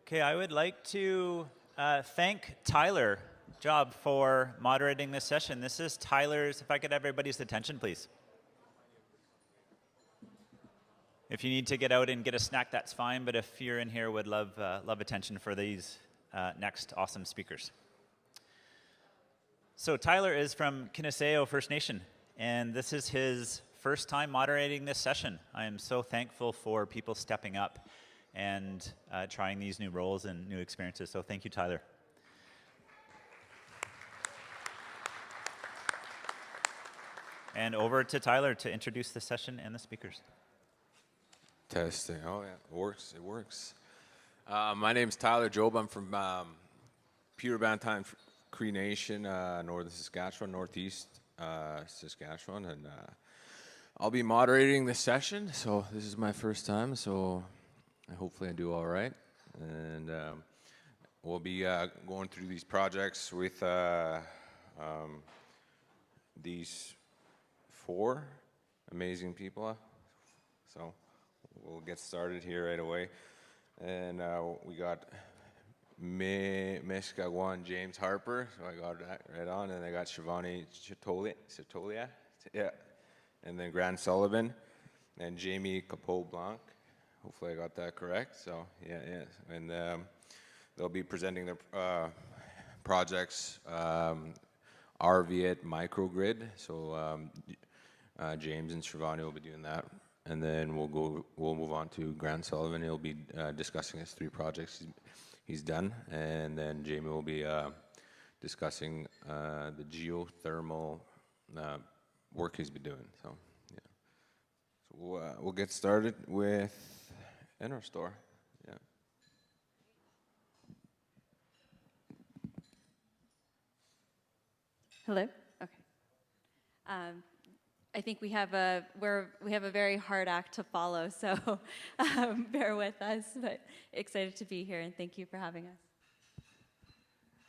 Okay, I would like to thank Tyler Jobb for moderating this session. This is Tyler's, if I could have everybody's attention, please. If you need to get out and get a snack, that's fine, but if you're in here, would love attention for these next awesome speakers. So Tyler is from Kiniseo First Nation, and this is his first time moderating this session. I am so thankful for people stepping up and trying these new roles and new experiences. So thank you, Tyler. And over to Tyler to introduce the session and the speakers. Testing. Oh, yeah. It works. It works. My name's Tyler Jobe. I'm from Peter Bantine Cree Nation, northern Saskatchewan, northeast Saskatchewan. And I'll be moderating the session. So this is my first time. So hopefully I do all right. And we'll be going through these projects with these 4 amazing people. So we'll get started here right away. And we got Mihskakwan James Harper, so I got that right on. And I got Shivani Chotalia, yeah. And then Grant Sullivan and Jamie Capot-Blanc. Hopefully I got that correct. So yeah. And they'll be presenting their projects, RV microgrid. So James and Shivani will be doing that. And then we'll move on to Grant Sullivan. He'll be discussing his 3 projects he's done. And then Jamie will be discussing the geothermal work he's been doing. So yeah. So we'll get started with NRStor. Yeah. Hello. Okay. I think we have a very hard act to follow, so bear with us. But excited to be here, and thank you for having us.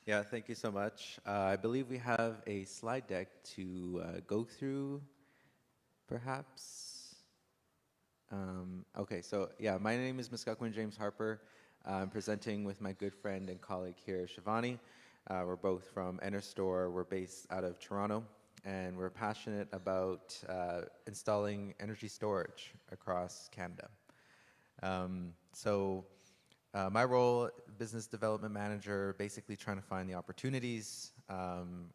Yeah, thank you so much. I believe we have a slide deck to go through, perhaps. Okay, so yeah, my name is Mihskakwan James Harper. I'm presenting with my good friend and colleague here, Shivani. We're both from NRStor. We're based out of Toronto. And we're passionate about installing energy storage across Canada. My role, business development manager, basically trying to find the opportunities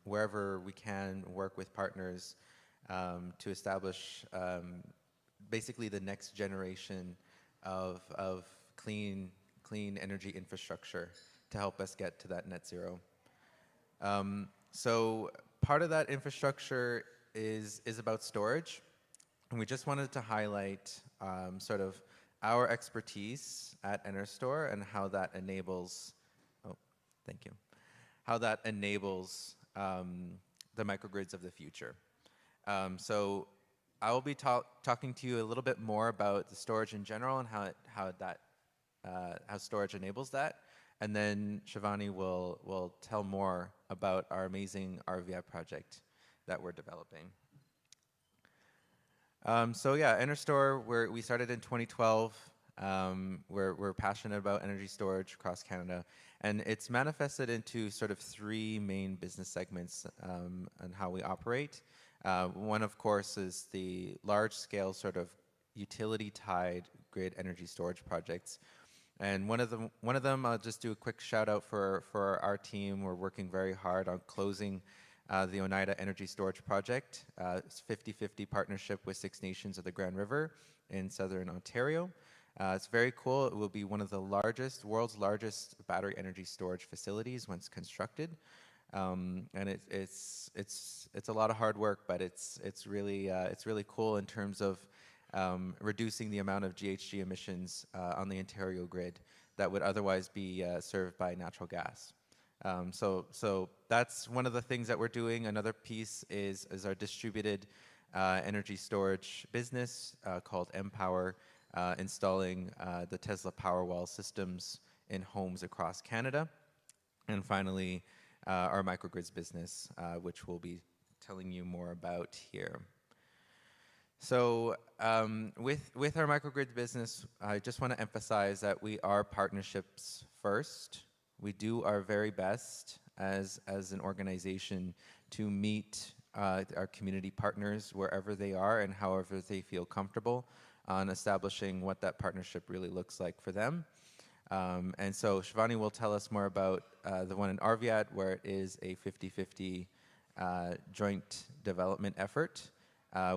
wherever we can work with partners to establish basically the next generation of clean energy infrastructure to help us get to that net zero. So part of that infrastructure is about storage, and we just wanted to highlight sort of our expertise at NRStor and how that enables, how that enables the microgrids of the future. So I will be talking to you a little bit more about the storage in general and how storage enables that. And then Shivani will tell more about our amazing RVI project that we're developing. So yeah, NRStor, we started in 2012. We're passionate about energy storage across Canada. And it's manifested into sort of 3 main business segments and how we operate. One, of course, is the large-scale sort of utility-tied grid energy storage projects. And one of them, I'll just do a quick shout out for our team. We're working very hard on closing the Oneida Energy Storage Project. It's a 50-50 partnership with 6 Nations of the Grand River in southern Ontario. It's very cool. It will be one of the world's largest battery energy storage facilities once constructed. And it's a lot of hard work, but it's really cool in terms of reducing the amount of GHG emissions on the Ontario grid that would otherwise be served by natural gas. So that's one of the things that we're doing. Another piece is our distributed energy storage business called Empower, installing the Tesla Powerwall systems in homes across Canada. And finally, our microgrids business, which we'll be telling you more about here. So with our microgrid business, I just want to emphasize that we are partnerships first. We do our very best as an organization to meet our community partners wherever they are and however they feel comfortable on establishing what that partnership really looks like for them. And so Shivani will tell us more about the one in Arviat, where it is a 50-50 joint development effort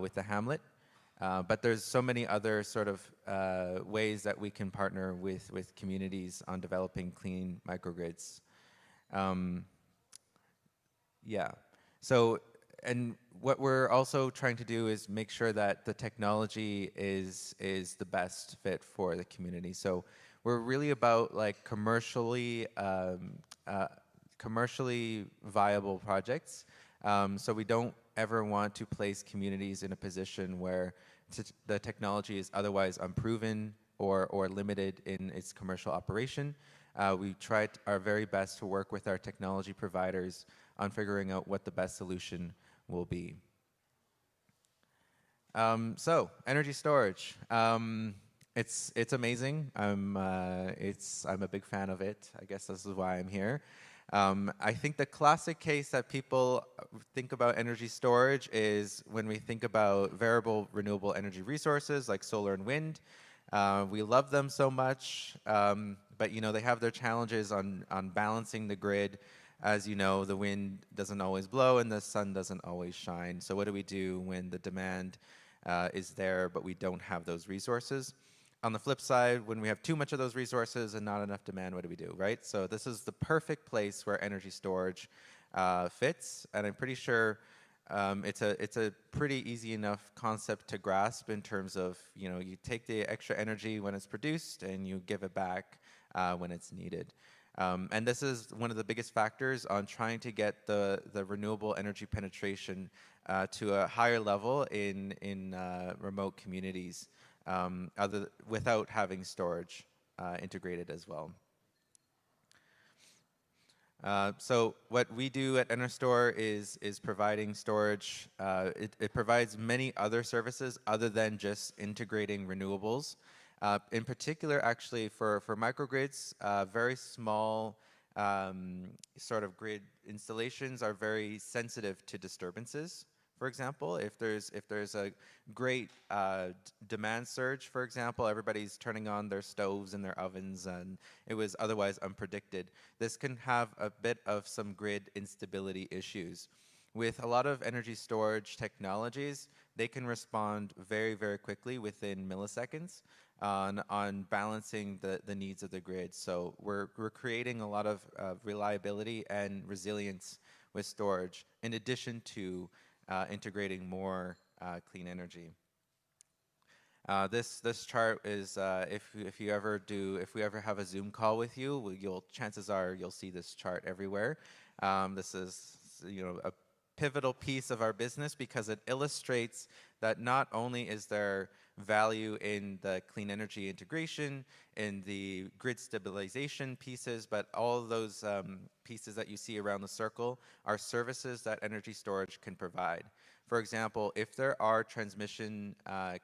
with the hamlet. But there's so many other sort of ways that we can partner with communities on developing clean microgrids. Yeah. So, and what we're also trying to do is make sure that the technology is the best fit for the community. So we're really about like commercially viable projects. So we don't ever want to place communities in a position where the technology is otherwise unproven or limited in its commercial operation. We tried our very best to work with our technology providers on figuring out what the best solution will be. So energy storage. It's amazing. I'm a big fan of it. I guess this is why I'm here. I think the classic case that people think about energy storage is when we think about variable renewable energy resources like solar and wind. We love them so much, but you know they have their challenges on balancing the grid. As you know, the wind doesn't always blow and the sun doesn't always shine. So what do we do when the demand is there but we don't have those resources? On the flip side, when we have too much of those resources and not enough demand, what do we do, right? So this is the perfect place where energy storage fits, and I'm pretty sure it's a pretty easy enough concept to grasp in terms of, you know, you take the extra energy when it's produced and you give it back when it's needed. And this is one of the biggest factors on trying to get the renewable energy penetration to a higher level in remote communities. Without having storage integrated as well. So what we do at NRStor is providing storage. It provides many other services other than just integrating renewables. In particular, actually, for microgrids, very small sort of grid installations are very sensitive to disturbances. For example, if there's a great demand surge, for example, everybody's turning on their stoves and their ovens and it was otherwise unpredicted. This can have a bit of some grid instability issues. With a lot of energy storage technologies, they can respond very, very quickly within milliseconds on balancing the needs of the grid. So we're creating a lot of reliability and resilience with storage in addition to integrating more clean energy. This chart is if we ever have a Zoom call with you, chances are you'll see this chart everywhere. This is, you know, a pivotal piece of our business because it illustrates that not only is there value in the clean energy integration, in the grid stabilization pieces, but all of those pieces that you see around the circle are services that energy storage can provide. For example, if there are transmission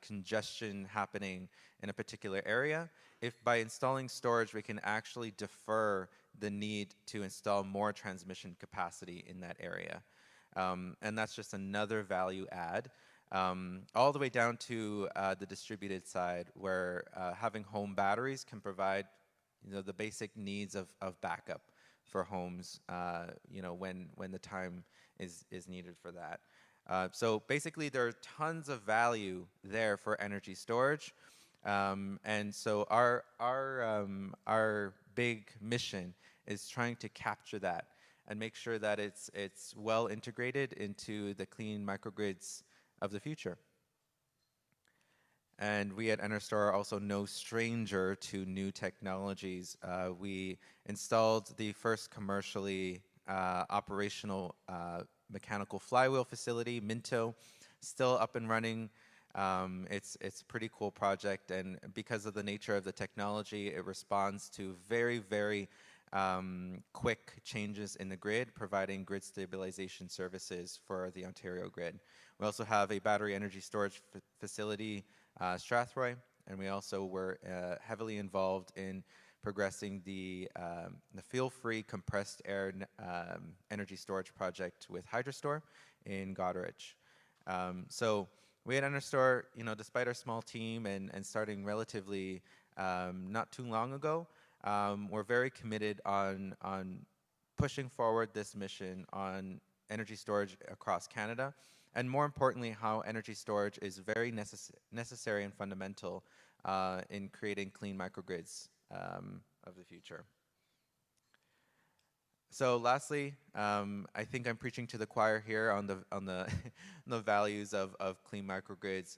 congestion happening in a particular area, if by installing storage we can actually defer the need to install more transmission capacity in that area. And that's just another value add. All the way down to the distributed side, where having home batteries can provide, you know, the basic needs of backup for homes, you know, when the time is needed for that. So basically, there are tons of value there for energy storage, and so our big mission is trying to capture that and make sure that it's well integrated into the clean microgrids of the future. And we at NRStor are also no stranger to new technologies. We installed the first commercially operational mechanical flywheel facility, Minto, still up and running. It's a pretty cool project, and because of the nature of the technology, it responds to very, very quick changes in the grid, providing grid stabilization services for the Ontario grid. We also have a battery energy storage facility, Strathroy, and we also were heavily involved in progressing the fuel-free compressed air energy storage project with HydroStor in Goderich. So we at NRStor, despite our small team and starting relatively not too long ago, we're very committed on pushing forward this mission on energy storage across Canada, and more importantly, how energy storage is very necessary and fundamental in creating clean microgrids of the future. So lastly, I think I'm preaching to the choir here on the the values of clean microgrids.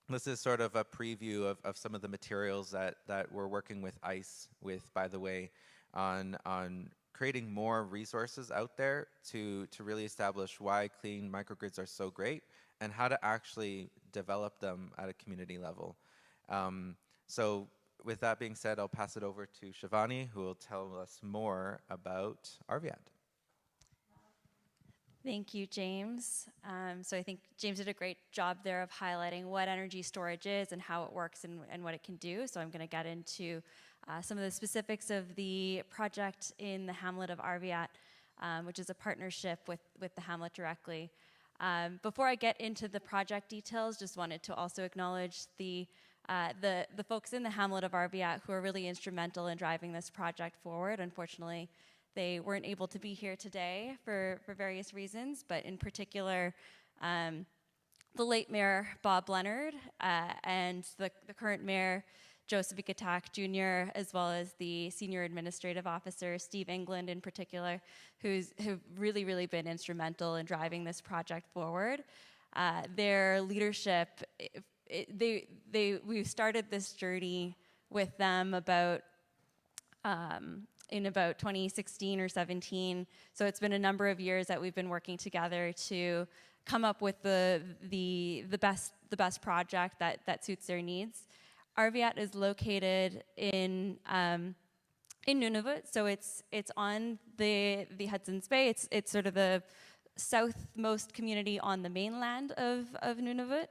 This is sort of a preview of some of the materials that we're working with ICE with, by the way, on creating more resources out there to really establish why clean microgrids are so great and how to actually develop them at a community level. So with that being said, I'll pass it over to Shivani, who will tell us more about RVAT. Thank you, James. So I think James did a great job there of highlighting what energy storage is and how it works and what it can do. So I'm going to get into some of the specifics of the project in the hamlet of RVAT, which is a partnership with the hamlet directly. Before I get into the project details, just wanted to also acknowledge the folks in the hamlet of RVAT who are really instrumental in driving this project forward. Unfortunately, they weren't able to be here today for various reasons, but in particular, the late Mayor Bob Leonard and the current Mayor Joseph Ikatak Jr., as well as the Senior Administrative Officer Steve England in particular, who've really been instrumental in driving this project forward. Their leadership, we started this journey with them in about 2016 or 17. So it's been a number of years that we've been working together to come up with the best project that suits their needs. RVAT is located in Nunavut, so it's on the Hudson's Bay. It's sort of the southmost community on the mainland of Nunavut.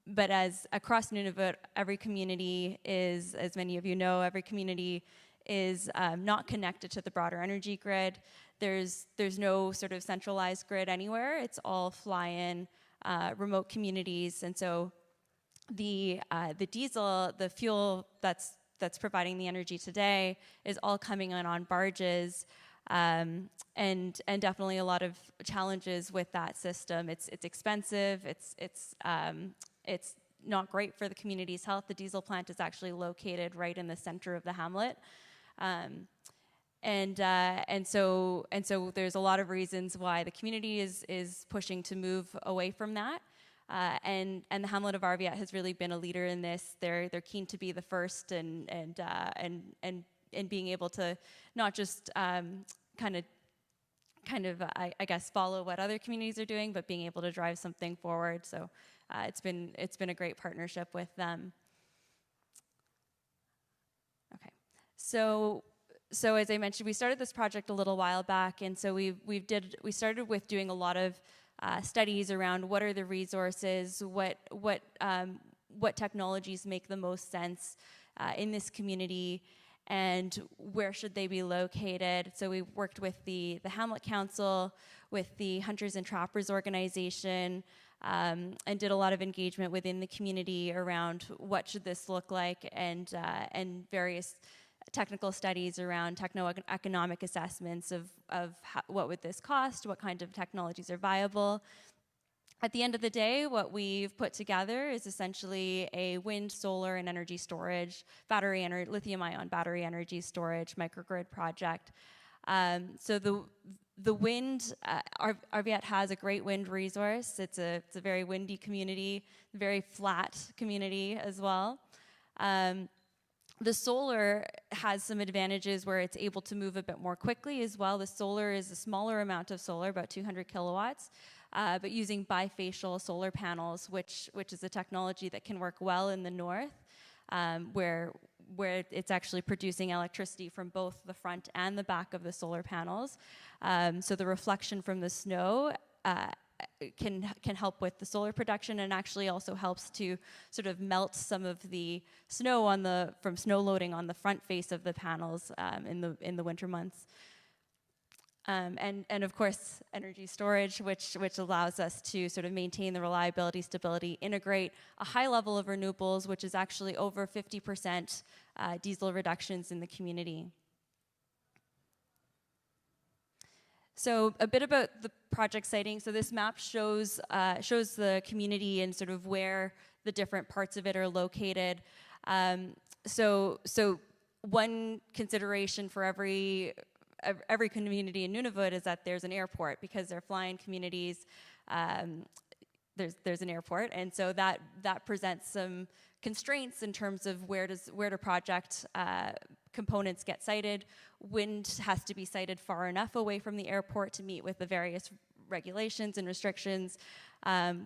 But as across Nunavut, every community is, as many of you know, every community is not connected to the broader energy grid. There's no sort of centralized grid anywhere. It's all fly-in remote communities, and so the diesel, the fuel that's providing the energy today, is all coming in on barges, and definitely a lot of challenges with that system. It's expensive. It's not great for the community's health. The diesel plant is actually located right in the center of the hamlet. And so there's a lot of reasons why the community is pushing to move away from that. And the hamlet of RVAT has really been a leader in this. They're keen to be the first and being able to not just kind of I guess follow what other communities are doing, but being able to drive something forward. So it's been a great partnership with them. Okay, so as I mentioned, we started this project a little while back, and so we started with doing a lot of studies around what are the resources, what technologies make the most sense in this community, and where should they be located. So we worked with the Hamlet Council, with the Hunters and Trappers organization, and did a lot of engagement within the community around what should this look like, and various technical studies around techno-economic assessments of what would this cost, what kind of technologies are viable. At the end of the day, what we've put together is essentially a wind, solar, and energy storage, lithium-ion battery energy storage microgrid project. So the wind, RVAT has a great wind resource. It's a very windy community, very flat community as well. The solar has some advantages where it's able to move a bit more quickly as well. The solar is a smaller amount of solar, about 200 kilowatts, but using bifacial solar panels, which is a technology that can work well in the north, where it's actually producing electricity from both the front and the back of the solar panels. So the reflection from the snow can help with the solar production, and actually also helps to sort of melt some of the snow from snow loading on the front face of the panels in the winter months. And of course, energy storage, which allows us to sort of maintain the reliability, stability, integrate a high level of renewables, which is actually over 50% diesel reductions in the community. So a bit about the project siting. So this map shows the community and sort of where the different parts of it are located. So one consideration for every community in Nunavut is that there's an airport, because they're flying communities. There's an airport, and so that presents some constraints in terms of where to project components get sited. Wind has to be sited far enough away from the airport to meet with the various regulations and restrictions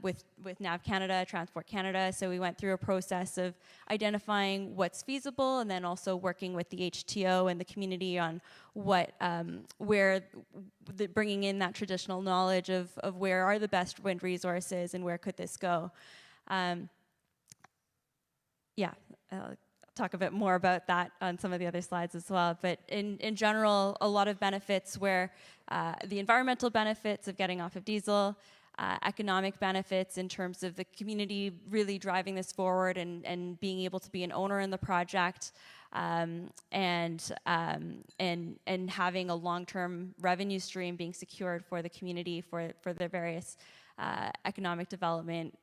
with NAV Canada, Transport Canada. So we went through a process of identifying what's feasible, and then also working with the HTO and the community on bringing in that traditional knowledge of where are the best wind resources and where could this go. I'll talk a bit more about that on some of the other slides as well. But in general, a lot of benefits where the environmental benefits of getting off of diesel, economic benefits in terms of the community really driving this forward and being able to be an owner in the project, and having a long-term revenue stream being secured for the community for the various economic development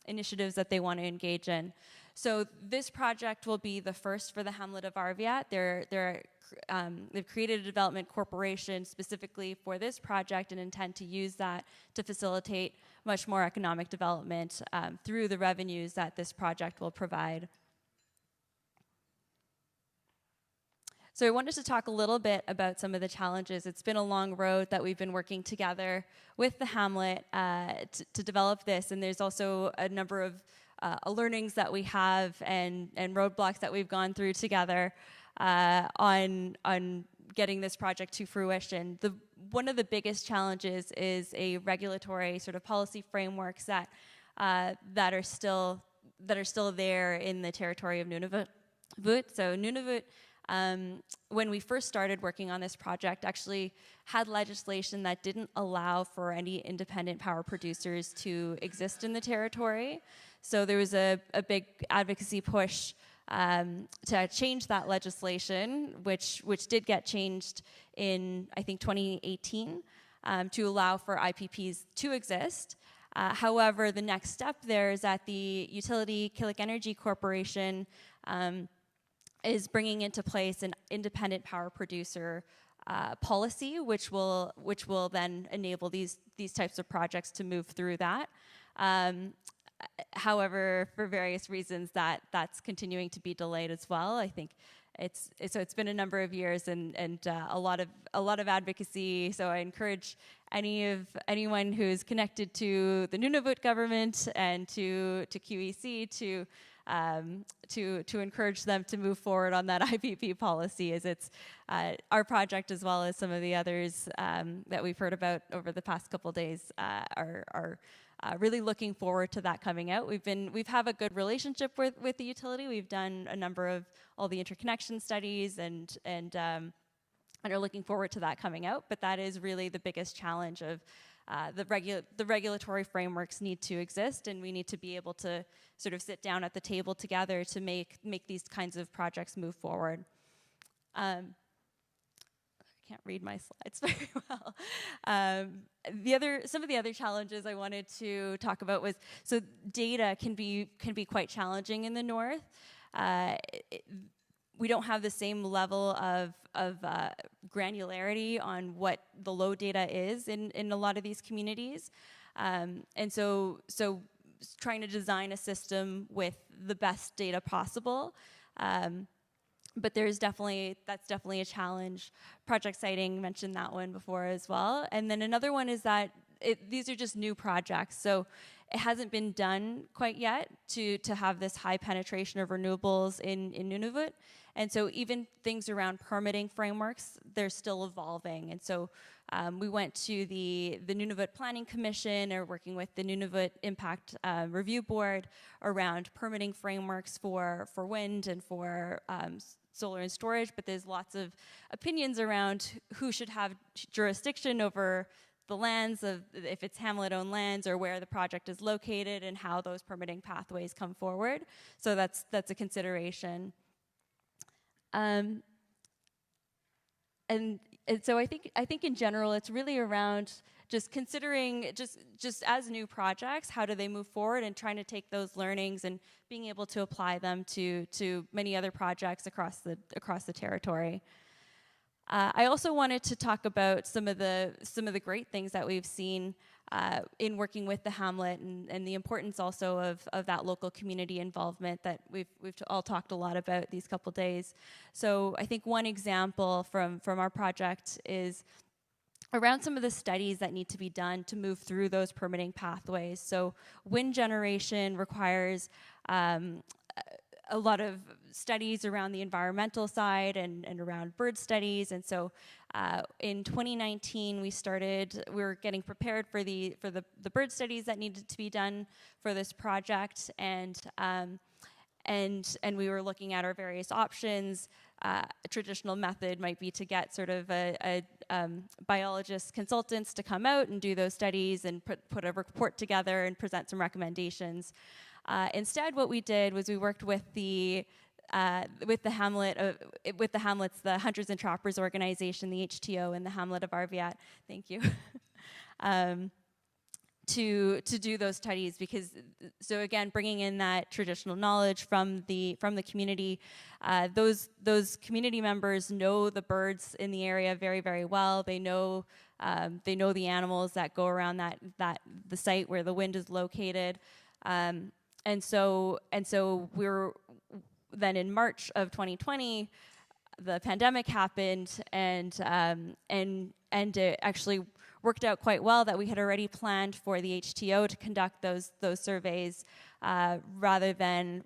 initiatives that they want to engage in. So this project will be the first for the hamlet of Arviat. They've created a development corporation specifically for this project and intend to use that to facilitate much more economic development through the revenues that this project will provide. So I wanted to talk a little bit about some of the challenges. It's been a long road that we've been working together with the hamlet to develop this, and there's also a number of learnings that we have and roadblocks that we've gone through together on getting this project to fruition. One of the biggest challenges is a regulatory sort of policy frameworks that are still there in the territory of Nunavut. So Nunavut, when we first started working on this project, actually had legislation that didn't allow for any independent power producers to exist in the territory. So there was a big advocacy push to change that legislation, which did get changed in, I think, 2018, to allow for IPPs to exist. However, the next step there is that the utility Killick Energy Corporation is bringing into place an independent power producer policy, which will then enable these types of projects to move through that. However, for various reasons, that's continuing to be delayed as well. I think it's been a number of years and a lot of advocacy. So I encourage anyone who's connected to the Nunavut government and to QEC to encourage them to move forward on that IPP policy, as it's our project, as well as some of the others that we've heard about over the past couple of days are really looking forward to that coming out. We've have a good relationship with the utility. We've done a number of all the interconnection studies and are looking forward to that coming out. But that is really the biggest challenge of the regulatory frameworks need to exist, and we need to be able to sort of sit down at the table together to make these kinds of projects move forward. I can't read my slides very well. Some of the other challenges I wanted to talk about was, so data can be quite challenging in the north. We don't have the same level of granularity on what the load data is in a lot of these communities, and so trying to design a system with the best data possible. But that's definitely a challenge. Project siting, mentioned that one before as well. And then another one is that these are just new projects, so it hasn't been done quite yet to have this high penetration of renewables in Nunavut. And so even things around permitting frameworks, they're still evolving. And so we went to the Nunavut Planning Commission, or working with the Nunavut Impact Review Board around permitting frameworks for wind and for solar and storage, but there's lots of opinions around who should have jurisdiction over the lands, of if it's Hamlet-owned lands, or where the project is located and how those permitting pathways come forward. So that's a consideration. And so I think in general it's really around just considering, just as new projects, how do they move forward, and trying to take those learnings and being able to apply them to many other projects across the territory. I also wanted to talk about some of the great things that we've seen in working with the Hamlet, and the importance also of that local community involvement that we've all talked a lot about these couple days. So I think one example from our project is around some of the studies that need to be done to move through those permitting pathways. So wind generation requires a lot of studies around the environmental side and around bird studies. And so in 2019, we were getting prepared for the bird studies that needed to be done for this project. And we were looking at our various options. A traditional method might be to get sort of a biologist consultants to come out and do those studies and put a report together and present some recommendations. Instead, what we did was we worked with the Hamlets, the Hunters and Trappers organization, the HTO, and the Hamlet of Arviat. Thank you. To do those studies, because so again, bringing in that traditional knowledge from the community, those community members know the birds in the area very, very well. They know the animals that go around the site where the wind is located. And so we're then in March of 2020, the pandemic happened, and it actually worked out quite well that we had already planned for the HTO to conduct those surveys rather than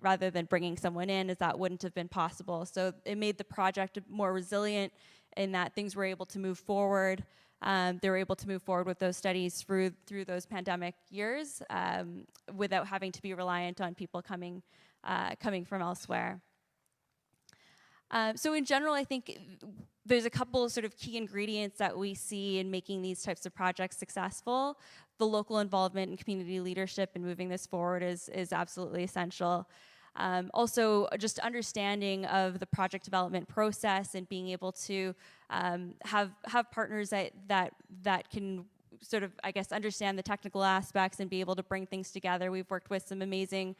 bringing someone in, as that wouldn't have been possible. So it made the project more resilient in that things were able to move forward. They were able to move forward with those studies through those pandemic years without having to be reliant on people coming from elsewhere. So in general, I think there's a couple of sort of key ingredients that we see in making these types of projects successful. The local involvement and community leadership in moving this forward is absolutely essential. Also, just understanding of the project development process and being able to have partners that can sort of, I guess, understand the technical aspects and be able to bring things together. We've worked with some amazing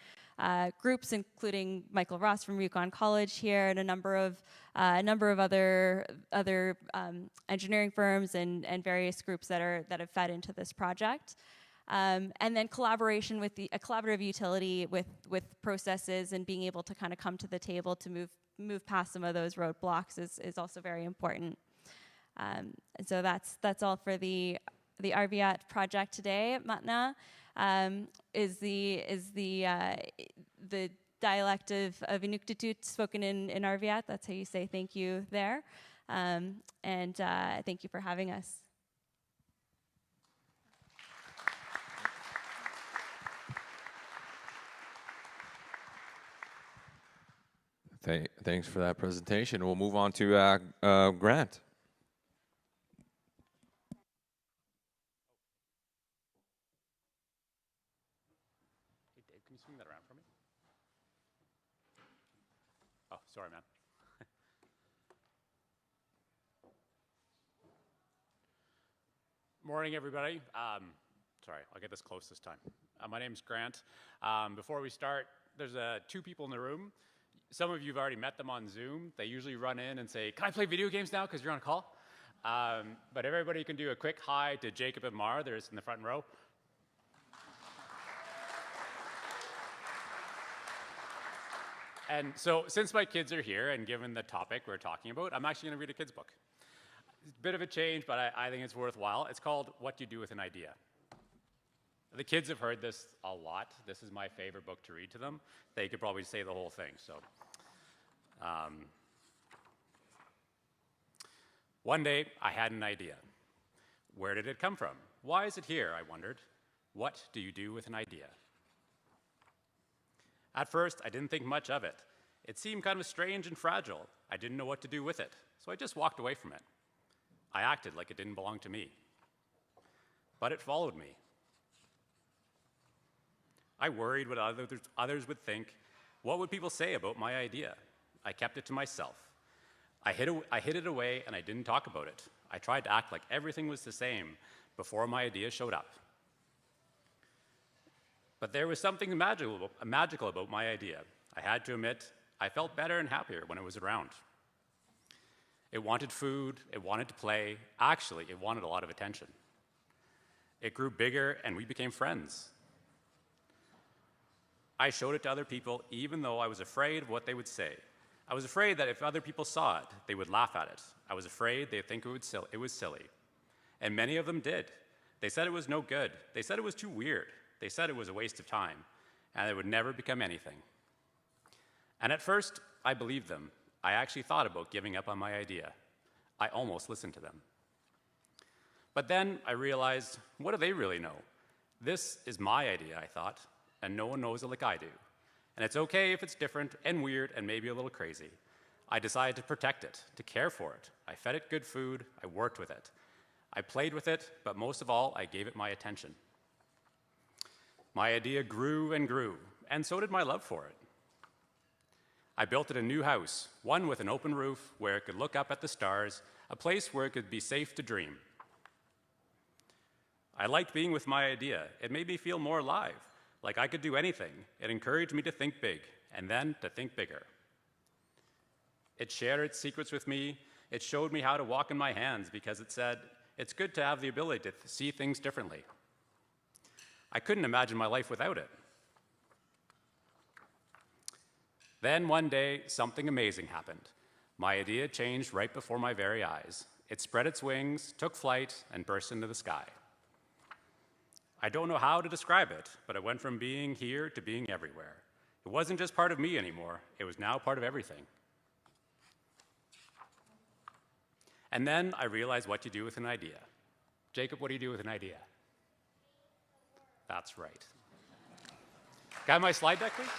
groups, including Michael Ross from Yukon College here, and a number of other engineering firms and various groups that have fed into this project. And then collaboration with a collaborative utility with processes, and being able to kind of come to the table to move past some of those roadblocks is also very important. And so that's all for the Arviat project today. Matna is the dialect of Inuktitut spoken in Arviat. That's how you say thank you there. And thank you for having us. Thanks for that presentation. We'll move on to Grant. Hey, Dave, can you swing that around for me? Oh, sorry, man. Morning, everybody. Sorry, I'll get this close this time. My name's Grant. Before we start, there's two people in the room. Some of you have already met them on Zoom. They usually run in and say, "Can I play video games now?" because you're on a call. But everybody can do a quick hi to Jacob and Mar. They're in the front row. And so since my kids are here, and given the topic we're talking about, I'm actually going to read a kid's book. It's a bit of a change, but I think it's worthwhile. It's called What You Do With an Idea. The kids have heard this a lot. This is my favorite book to read to them. They could probably say the whole thing. So, one day, I had an idea. Where did it come from? Why is it here, I wondered. What do you do with an idea? At first, I didn't think much of it. It seemed kind of strange and fragile. I didn't know what to do with it, so I just walked away from it. I acted like it didn't belong to me. But it followed me. I worried what others would think. What would people say about my idea? I kept it to myself. I hid it away and I didn't talk about it. I tried to act like everything was the same before my idea showed up. But there was something magical about my idea. I had to admit, I felt better and happier when it was around. It wanted food, it wanted to play. Actually, it wanted a lot of attention. It grew bigger and we became friends. I showed it to other people even though I was afraid of what they would say. I was afraid that if other people saw it, they would laugh at it. I was afraid they'd think it was silly. And many of them did. They said it was no good. They said it was too weird. They said it was a waste of time, and it would never become anything. And at first, I believed them. I actually thought about giving up on my idea. I almost listened to them. But then I realized, what do they really know? This is my idea, I thought, and no one knows it like I do. And it's okay if it's different and weird and maybe a little crazy. I decided to protect it, to care for it. I fed it good food, I worked with it. I played with it, but most of all, I gave it my attention. My idea grew, and so did my love for it. I built it a new house, one with an open roof where it could look up at the stars, a place where it could be safe to dream. I liked being with my idea. It made me feel more alive, like I could do anything. It encouraged me to think big, and then to think bigger. It shared its secrets with me. It showed me how to walk in my hands because it said, it's good to have the ability to see things differently. I couldn't imagine my life without it. Then one day, something amazing happened. My idea changed right before my very eyes. It spread its wings, took flight, and burst into the sky. I don't know how to describe it, but it went from being here to being everywhere. It wasn't just part of me anymore. It was now part of everything. And then I realized what you do with an idea. Jacob, what do you do with an idea? That's right. Can I have my slide deck, please?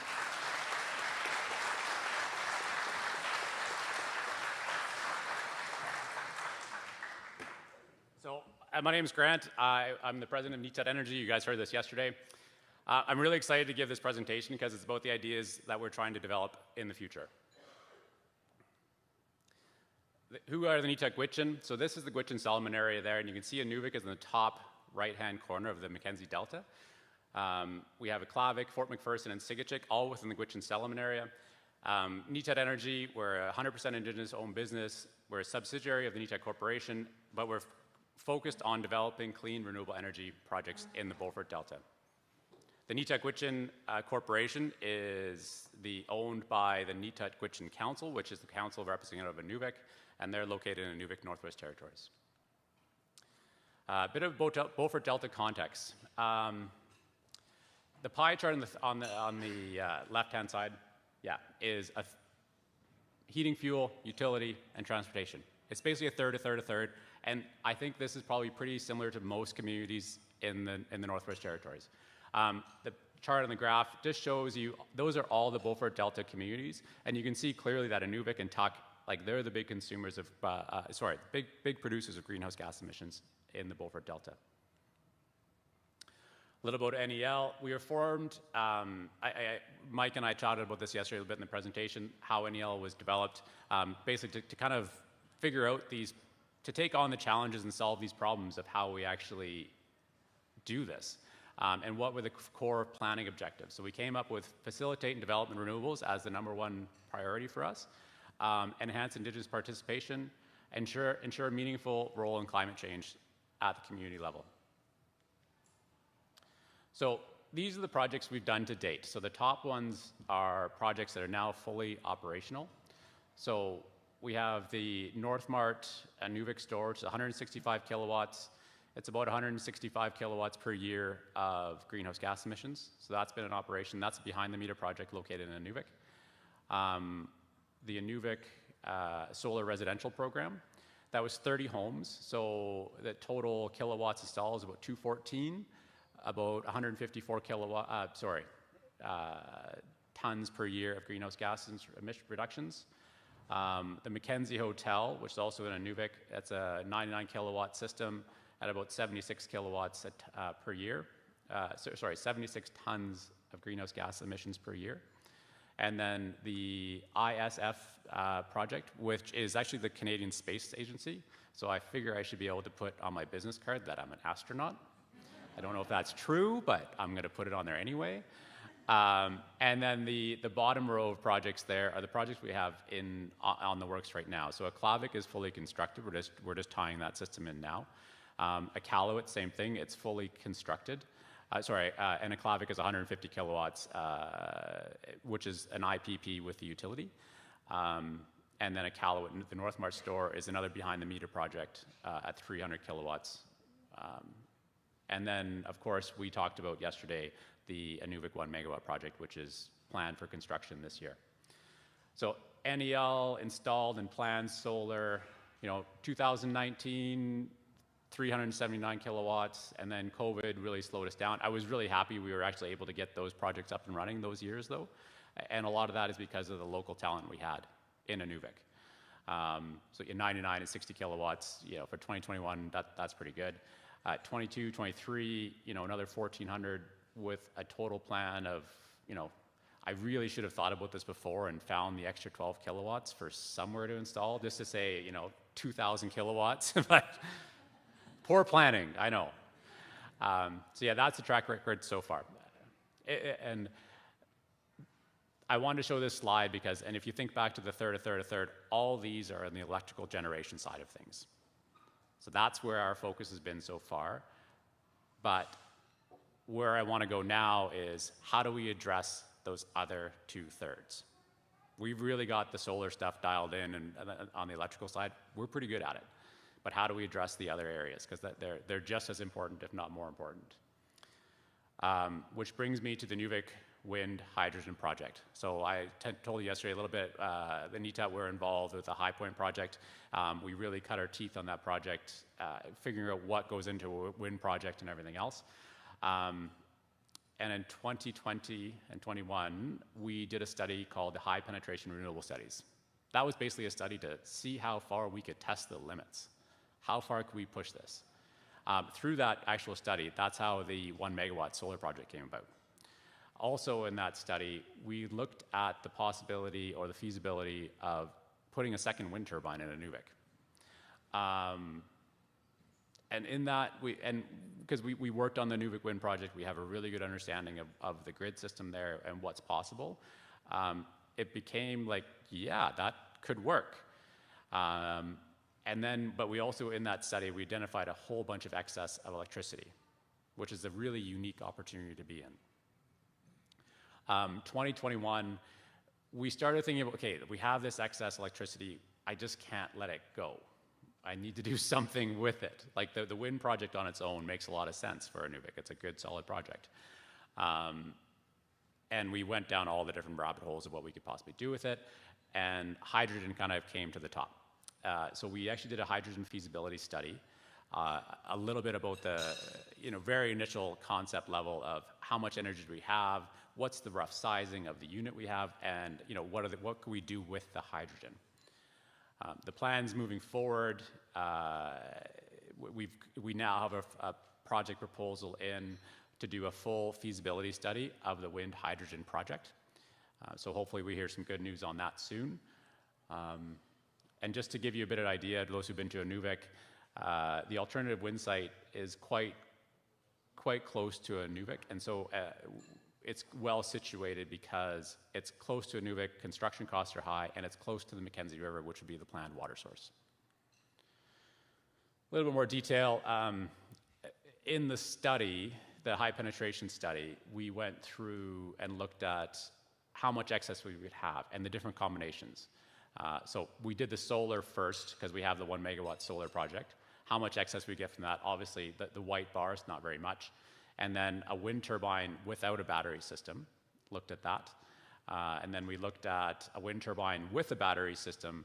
So, my name is Grant. I'm the president of Nihtat Energy. You guys heard this yesterday. I'm really excited to give this presentation because it's about the ideas that we're trying to develop in the future. Who are the Nihtat Gwich'in? So this is the Gwich'in-Sullivan area there, and you can see Inuvik is in the top right-hand corner of the Mackenzie Delta. We have Aklavik, Fort McPherson, and Sigachik, all within the Gwich'in-Sullivan area. Nihtat Energy, we're a 100% Indigenous-owned business. We're a subsidiary of the Nihtat Corporation, but we're focused on developing clean, renewable energy projects in the Beaufort Delta. The Nihtat Gwich'in Corporation is owned by the Nihtat Gwich'in Council, which is the council representative of Inuvik, and they're located in Inuvik, Northwest Territories. A bit of Beaufort Delta context. The pie chart on the left-hand side, is heating, fuel, utility, and transportation. It's basically a third, a third, a third, and I think this is probably pretty similar to most communities in the Northwest Territories. The chart on the graph just shows you, those are all the Beaufort Delta communities, and you can see clearly that Inuvik and Tuk, like they're the big consumers of, big producers of greenhouse gas emissions in the Beaufort Delta. A little about NEL. We were formed, Mike and I chatted about this yesterday a little bit in the presentation, how NEL was developed, basically to kind of figure out to take on the challenges and solve these problems of how we actually do this. And what were the core planning objectives. So we came up with facilitate and development renewables as the #1 priority for us, enhance Indigenous participation, ensure a meaningful role in climate change at the community level. So these are the projects we've done to date. So the top ones are projects that are now fully operational. So we have the North Mart Inuvik storage, 165 kilowatts. It's about 165 kilowatts per year of greenhouse gas emissions. So that's been in operation. That's a behind-the-meter project located in Inuvik. The Inuvik solar residential program, that was 30 homes. So the total kilowatts installed is about 214, about 154 tons per year of greenhouse gas emission reductions. The Mackenzie Hotel, which is also in Inuvik, that's a 99 kilowatt system at about 76 kilowatts per year. 76 tons of greenhouse gas emissions per year. And then the ISF project, which is actually the Canadian Space Agency. So I figure I should be able to put on my business card that I'm an astronaut. I don't know if that's true, but I'm going to put it on there anyway. And then the bottom row of projects there are the projects we have on the works right now. So Aklavik is fully constructed. We're just tying that system in now. Iqaluit, same thing. It's fully constructed. And Aklavik is 150 kilowatts, which is an IPP with the utility. And then Iqaluit, the NRStor, is another behind-the-meter project at 300 kilowatts. And then, of course, we talked about yesterday the Inuvik 1 megawatt project, which is planned for construction this year. So NEL installed and planned solar, 2019, 379 kilowatts, and then COVID really slowed us down. I was really happy we were actually able to get those projects up and running those years, though. And a lot of that is because of the local talent we had in Inuvik. So in 99 and 60 kilowatts, for 2021, that's pretty good. 22, 23, another 1,400 with a total plan of, I really should have thought about this before and found the extra 12 kilowatts for somewhere to install, just to say, 2,000 kilowatts. But poor planning, I know. So yeah, that's the track record so far. And I wanted to show this slide because, and if you think back to the third, all these are in the electrical generation side of things. So that's where our focus has been so far. But where I want to go now is how do we address those other 2/3? We've really got the solar stuff dialed in, and on the electrical side, we're pretty good at it. But how do we address the other areas? Because they're just as important, if not more important. Which brings me to the Inuvik Wind Hydrogen Project. So I told you yesterday a little bit, the Nihtat were involved with the High Point project. We really cut our teeth on that project, figuring out what goes into a wind project and everything else. And in 2020 and 21, we did a study called the High Penetration Renewable Studies. That was basically a study to see how far we could test the limits. How far could we push this? Through that actual study, that's how the 1 megawatt solar project came about. Also in that study, we looked at the possibility or the feasibility of putting a second wind turbine in Inuvik. And in that, because we worked on the Inuvik wind project, we have a really good understanding of the grid system there and what's possible. It became like, yeah, that could work. But we also, in that study, we identified a whole bunch of excess of electricity, which is a really unique opportunity to be in. 2021, we started thinking about, okay, we have this excess electricity, I just can't let it go. I need to do something with it. Like the wind project on its own makes a lot of sense for Inuvik. It's a good, solid project. And we went down all the different rabbit holes of what we could possibly do with it, and hydrogen kind of came to the top. So we actually did a hydrogen feasibility study, a little bit about the very initial concept level of how much energy do we have, what's the rough sizing of the unit we have, and what can we do with the hydrogen. The plans moving forward, we now have a project proposal in to do a full feasibility study of the wind hydrogen project. So hopefully we hear some good news on that soon. And just to give you a bit of idea, those who've been to Inuvik, the alternative wind site is quite close to Inuvik, and so it's well situated because it's close to Inuvik, construction costs are high, and it's close to the Mackenzie River, which would be the planned water source. A little bit more detail. In the study, the high penetration study, we went through and looked at how much excess we would have and the different combinations. So we did the solar first because we have the 1 megawatt solar project. How much excess we get from that? Obviously, the white bar is not very much. And then a wind turbine without a battery system, looked at that. And then we looked at a wind turbine with a battery system,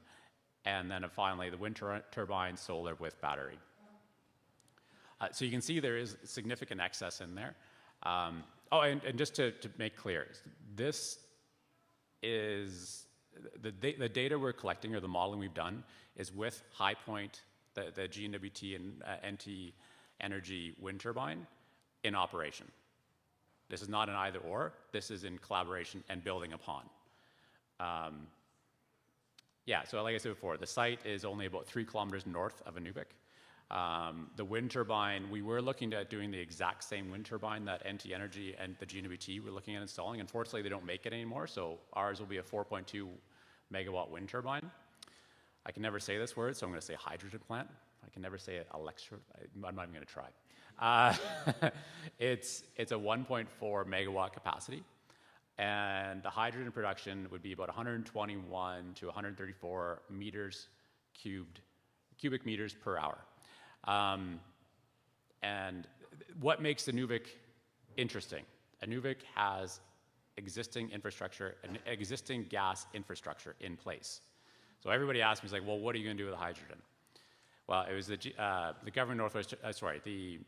and then finally the wind turbine solar with battery. So you can see there is significant excess in there. And just to make clear, this is the data we're collecting, or the modeling we've done, is with High Point, the GNWT and NT Energy wind turbine in operation. This is not an either or. This is in collaboration and building upon. Yeah, so like I said before, the site is only about 3 kilometers north of Inuvik. The wind turbine, we were looking at doing the exact same wind turbine that NT Energy and the GNWT were looking at installing. Unfortunately, they don't make it anymore, so ours will be a 4.2 megawatt wind turbine. I can never say this word, so I'm going to say hydrogen plant. I can never say it I'm not even going to try. It's a 1.4 megawatt capacity, and the hydrogen production would be about 121 to 134 cubic meters per hour. And what makes Inuvik interesting? Inuvik has existing infrastructure, an existing gas infrastructure in place. So everybody asks me, like, well, what are you going to do with the hydrogen? Well, it was the government the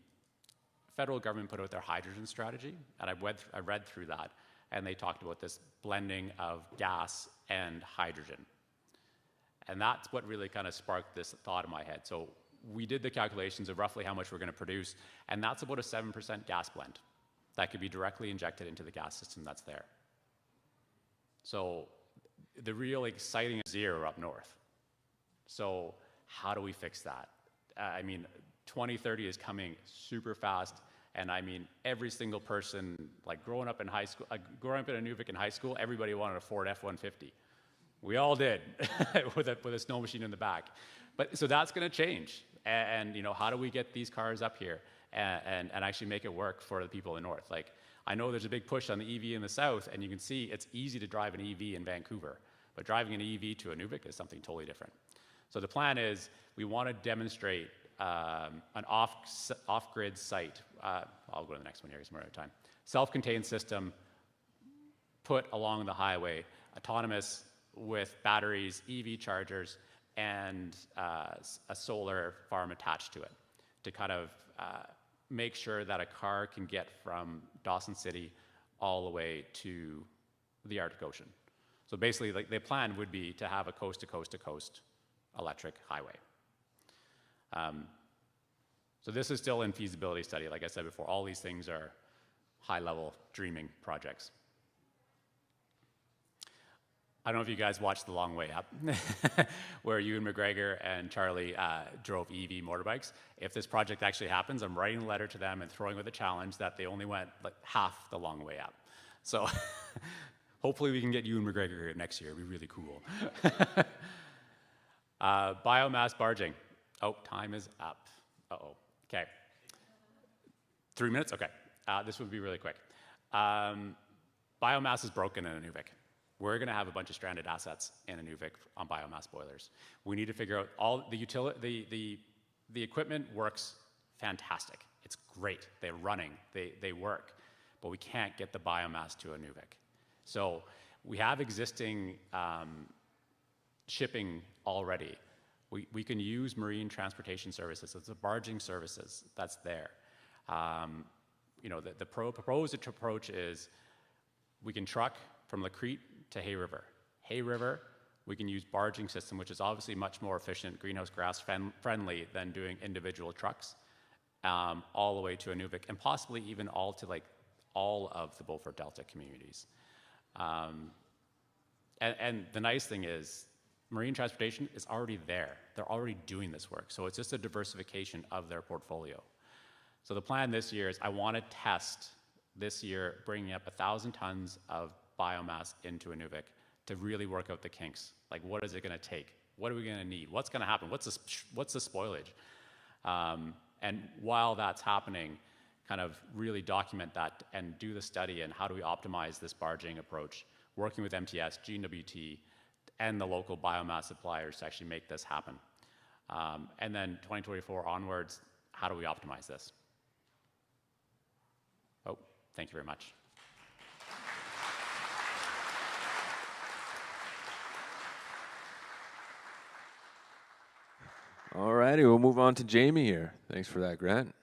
federal government put out their hydrogen strategy, and I read through that, and they talked about this blending of gas and hydrogen. And that's what really kind of sparked this thought in my head. So we did the calculations of roughly how much we're going to produce, and that's about a 7% gas blend that could be directly injected into the gas system that's there. So the real exciting is zero up north. So how do we fix that? I mean, 2030 is coming super fast, and I mean, every single person, like growing up in high school, growing up in Inuvik in high school, everybody wanted a Ford F-150. We all did, with a snow machine in the back. But so that's going to change. And you know, how do we get these cars up here and actually make it work for the people in the north? Like, I know there's a big push on the EV in the south, and you can see it's easy to drive an EV in Vancouver, but driving an EV to Inuvik is something totally different. So the plan is we want to demonstrate an off-grid site. I'll go to the next one here because we're out of time. Self-contained system put along the highway, autonomous with batteries, EV chargers, and a solar farm attached to it to kind of make sure that a car can get from Dawson City all the way to the Arctic Ocean. So basically, like, the plan would be to have a coast-to-coast-to-coast electric highway. So this is still in feasibility study. Like I said before, all these things are high-level dreaming projects. I don't know if you guys watched The Long Way Up, where Ewan McGregor and Charlie drove EV motorbikes. If this project actually happens, I'm writing a letter to them and throwing with a challenge that they only went like half the long way up. So hopefully we can get Ewan McGregor here next year. It'd be really cool. Biomass barging. Oh, time is up. Uh-oh. Okay. 3 minutes? Okay. This would be really quick. Biomass is broken in Inuvik. We're going to have a bunch of stranded assets in Inuvik on biomass boilers. We need to figure out all the equipment works fantastic. It's great. They're running. They work. But we can't get the biomass to Inuvik. So we have existing shipping already. We can use marine transportation services. It's the barging services that's there. You know, the proposed approach is we can truck from Lacrete to Hay River. Hay River, we can use barging system, which is obviously much more efficient, greenhouse gas friendly than doing individual trucks, all the way to Inuvik, and possibly even all to like all of the Beaufort Delta communities. And the nice thing is, marine transportation is already there. They're already doing this work. So it's just a diversification of their portfolio. So the plan this year is I want to test this year bringing up 1,000 tons of biomass into Inuvik to really work out the kinks. Like, what is it going to take? What are we going to need? What's going to happen? What's the spoilage? And while that's happening, kind of really document that and do the study and how do we optimize this barging approach, working with MTS, GNWT, and the local biomass suppliers to actually make this happen. And then 2024 onwards, how do we optimize this? Oh, thank you very much. All righty, we'll move on to Jamie here. Thanks for that, Grant.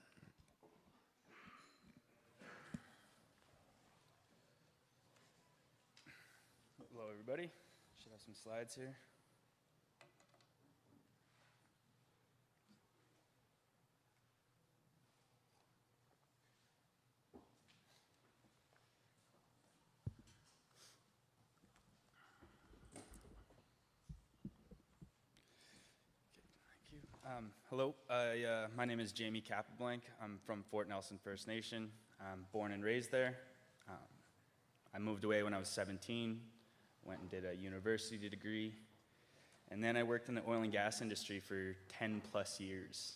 Hello, everybody. Should have some slides here. Hello, my name is Jamie Capot-Blanc. I'm from Fort Nelson First Nation. I'm born and raised there. I moved away when I was 17, went and did a university degree, and then I worked in the oil and gas industry for 10 plus years.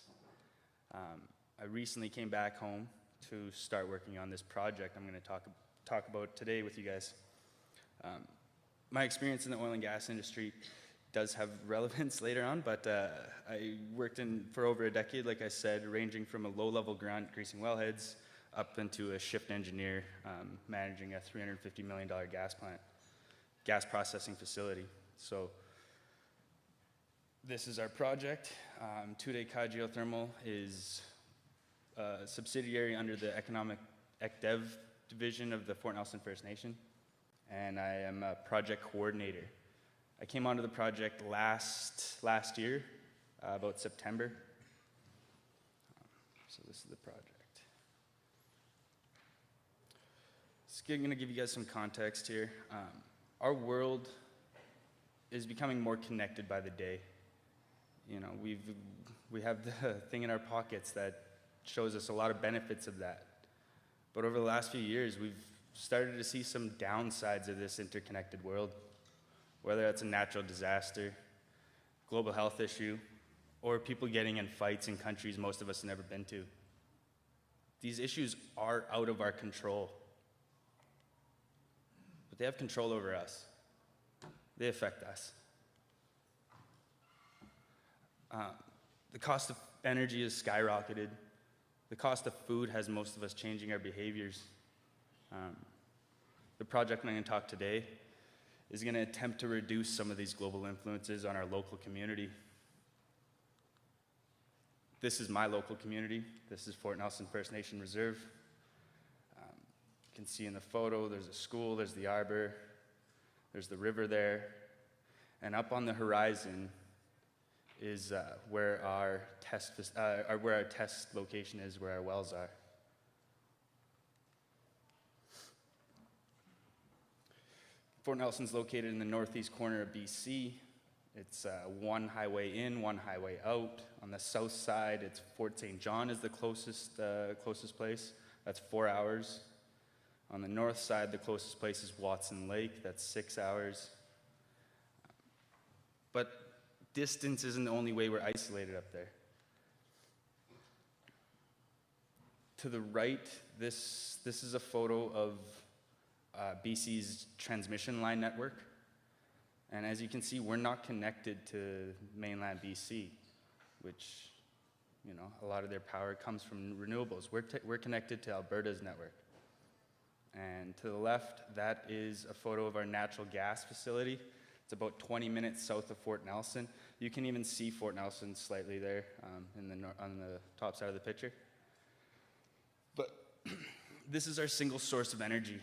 I recently came back home to start working on this project I'm going to talk about today with you guys. My experience in the oil and gas industry does have relevance later on, but I worked for over a decade, like I said, ranging from a low-level grunt greasing wellheads up into a shift engineer managing a $350 million gas processing facility. So this is our project. Two-Day Geothermal is a subsidiary under the Economic ECDEV division of the Fort Nelson First Nation, and I am a project coordinator. I came onto the project last year, about September. So this is the project. I'm going to give you guys some context here. Our world is becoming more connected by the day. You know, we have the thing in our pockets that shows us a lot of benefits of that. But over the last few years, we've started to see some downsides of this interconnected world. Whether that's a natural disaster, global health issue, or people getting in fights in countries most of us have never been to. These issues are out of our control, but they have control over us. They affect us. The cost of energy has skyrocketed. The cost of food has most of us changing our behaviors. The project I'm going to talk today is going to attempt to reduce some of these global influences on our local community. This is my local community. This is Fort Nelson First Nation Reserve. You can see in the photo, there's a school, there's the arbor, there's the river there, and up on the horizon is where our test location is, where our wells are. Fort Nelson's located in the northeast corner of BC. It's one highway in, one highway out. On the south side, it's Fort St. John is the closest place. That's 4 hours. On the north side, the closest place is Watson Lake. That's 6 hours. But distance isn't the only way we're isolated up there. To the right, this is a photo of BC's transmission line network. And as you can see, we're not connected to mainland BC, which, you know, a lot of their power comes from renewables. We're connected to Alberta's network. And to the left, that is a photo of our natural gas facility. It's about 20 minutes south of Fort Nelson. You can even see Fort Nelson slightly there on the top side of the picture. But this is our single source of energy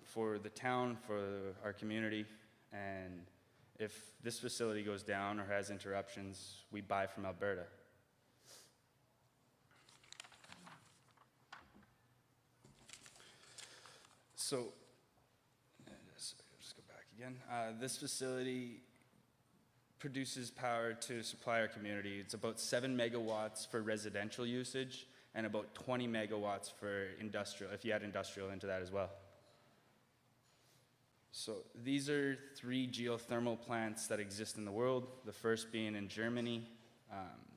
for the town, for our community, and if this facility goes down or has interruptions, we buy from Alberta. So, just go back again. This facility produces power to supply our community. It's about 7 megawatts for residential usage and about 20 megawatts for industrial, if you add industrial into that as well. So these are 3 geothermal plants that exist in the world, the first being in Germany.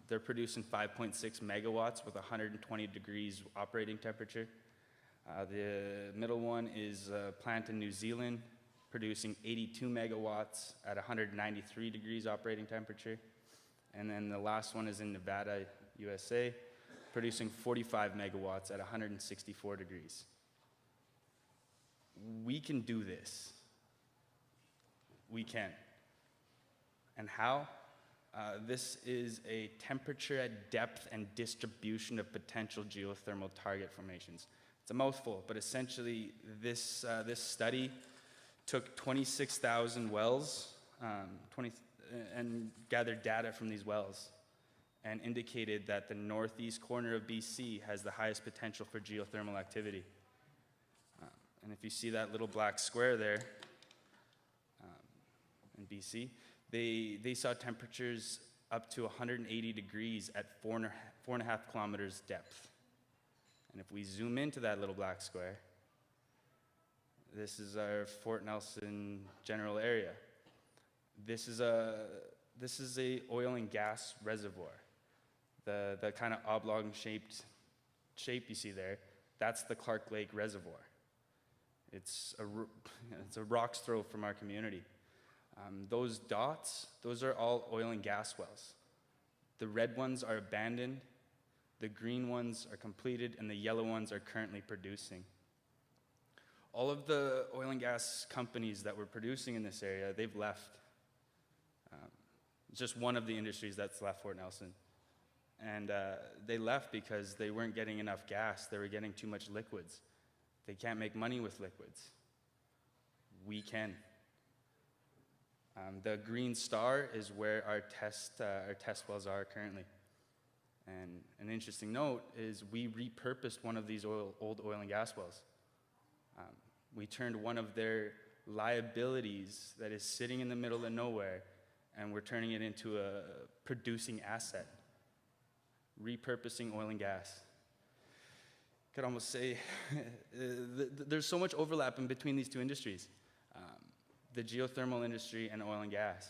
They're producing 5.6 megawatts with 120 degrees operating temperature. The middle one is a plant in New Zealand, producing 82 megawatts at 193 degrees operating temperature. And then the last one is in Nevada, USA, producing 45 megawatts at 164 degrees. We can do this. We can. And how? This is a temperature at depth and distribution of potential geothermal target formations. It's a mouthful, but essentially this study took 26,000 wells and gathered data from these wells and indicated that the northeast corner of BC has the highest potential for geothermal activity. And if you see that little black square there in BC, they saw temperatures up to 180 degrees at 4.5 kilometers depth. And if we zoom into that little black square, this is our Fort Nelson general area. This is a oil and gas reservoir. The kind of oblong shape you see there, that's the Clark Lake Reservoir. It's a rock's throw from our community. Those dots, those are all oil and gas wells. The red ones are abandoned, the green ones are completed, and the yellow ones are currently producing. All of the oil and gas companies that were producing in this area, they've left. It's just one of the industries that's left Fort Nelson. And they left because they weren't getting enough gas. They were getting too much liquids. They can't make money with liquids. We can. The green star is where our test wells are currently. And an interesting note is we repurposed one of these old oil and gas wells. We turned one of their liabilities that is sitting in the middle of nowhere, and we're turning it into a producing asset. Repurposing oil and gas. Could almost say there's so much overlap in between these two industries. The geothermal industry and oil and gas,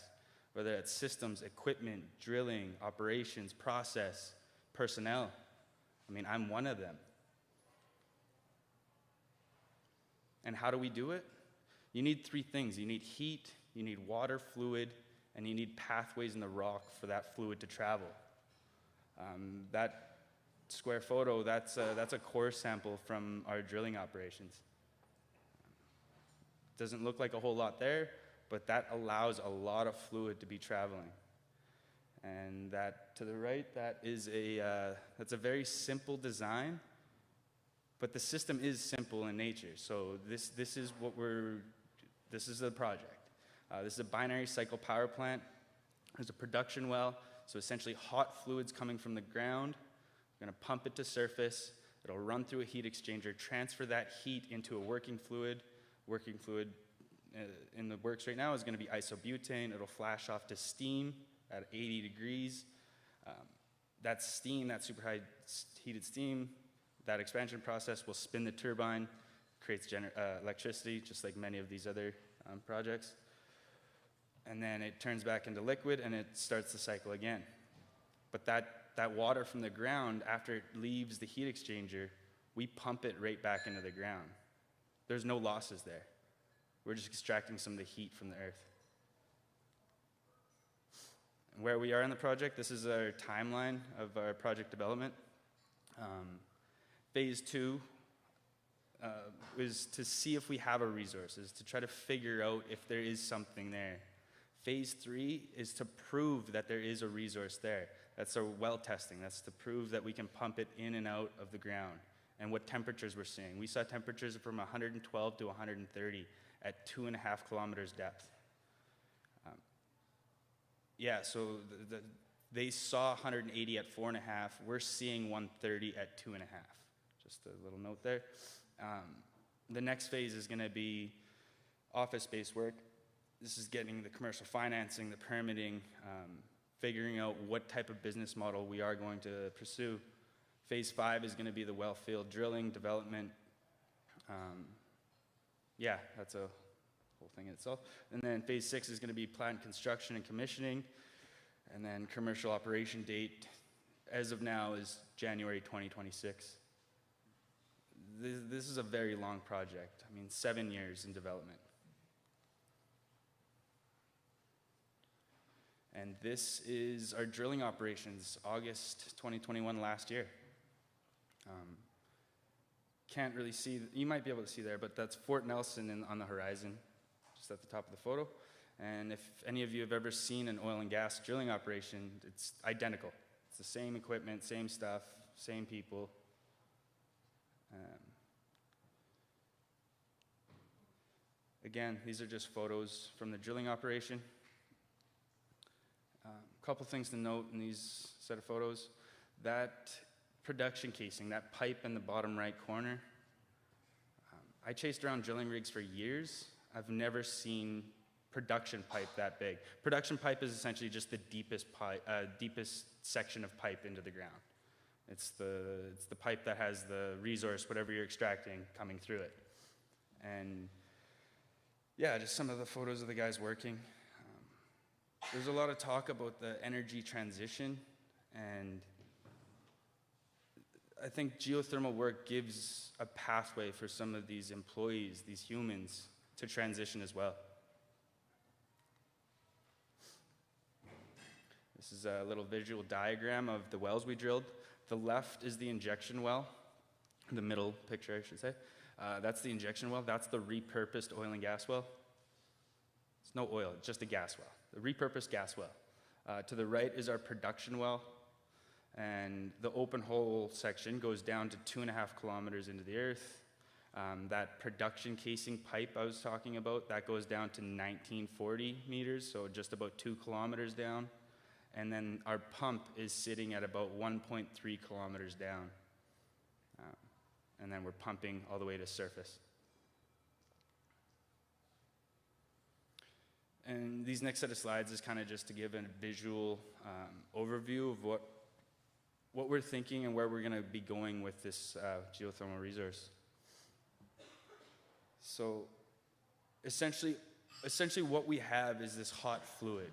whether it's systems, equipment, drilling, operations, process, personnel. I mean, I'm one of them. And how do we do it? You need three things. You need heat, you need water fluid, and you need pathways in the rock for that fluid to travel. That square photo, that's a core sample from our drilling operations. Doesn't look like a whole lot there, but that allows a lot of fluid to be traveling. And that to the right, that's a very simple design, but the system is simple in nature. So this is the project. This is a binary cycle power plant. There's a production well, so essentially hot fluids coming from the ground. We're gonna pump it to surface. It'll run through a heat exchanger, transfer that heat into a working fluid. Working fluid in the works right now is gonna be isobutane. It'll flash off to steam at 80 degrees. That steam, that super high heated steam, that expansion process will spin the turbine, creates electricity, just like many of these other projects. And then it turns back into liquid and it starts the cycle again. But that water from the ground, after it leaves the heat exchanger, we pump it right back into the ground. There's no losses there. We're just extracting some of the heat from the earth. And where we are in the project, this is our timeline of our project development. Phase 2 is to see if we have our resources, to try to figure out if there is something there. Phase 3 is to prove that there is a resource there. That's our well testing. That's to prove that we can pump it in and out of the ground and what temperatures we're seeing. We saw temperatures from 112 to 130 at 2.5 kilometers depth. So they saw 180 at 4.5. We're seeing 130 at 2.5. Just a little note there. The next phase is going to be office-based work. This is getting the commercial financing, the permitting, figuring out what type of business model we are going to pursue. Phase 5 is going to be the well field drilling, development. That's a whole thing in itself. And then phase 6 is going to be plant construction and commissioning. And then commercial operation date, as of now, is January 2026. This is a very long project. I mean, 7 years in development. And this is our drilling operations, August 2021 last year. Can't really see, you might be able to see there, but that's Fort Nelson on the horizon, just at the top of the photo. And if any of you have ever seen an oil and gas drilling operation, it's identical. It's the same equipment, same stuff, same people. Again, these are just photos from the drilling operation. A couple things to note in these set of photos. That production casing, that pipe in the bottom right corner, I chased around drilling rigs for years. I've never seen production pipe that big. Production pipe is essentially just the deepest section of pipe into the ground. It's the pipe that has the resource, whatever you're extracting, coming through it. And yeah, just some of the photos of the guys working. There's a lot of talk about the energy transition, and I think geothermal work gives a pathway for some of these employees, these humans, to transition as well. This is a little visual diagram of the wells we drilled. The left is the injection well, the middle picture, I should say. That's the injection well. That's the repurposed oil and gas well. It's no oil, it's just a gas well, the repurposed gas well. To the right is our production well, and the open hole section goes down to 2.5 kilometers into the earth. That production casing pipe I was talking about, that goes down to 1940 meters, so just about 2 kilometers down. And then our pump is sitting at about 1.3 kilometers down. And then we're pumping all the way to surface. And these next set of slides is kind of just to give a visual overview of what we're thinking and where we're going to be going with this geothermal resource. So essentially what we have is this hot fluid.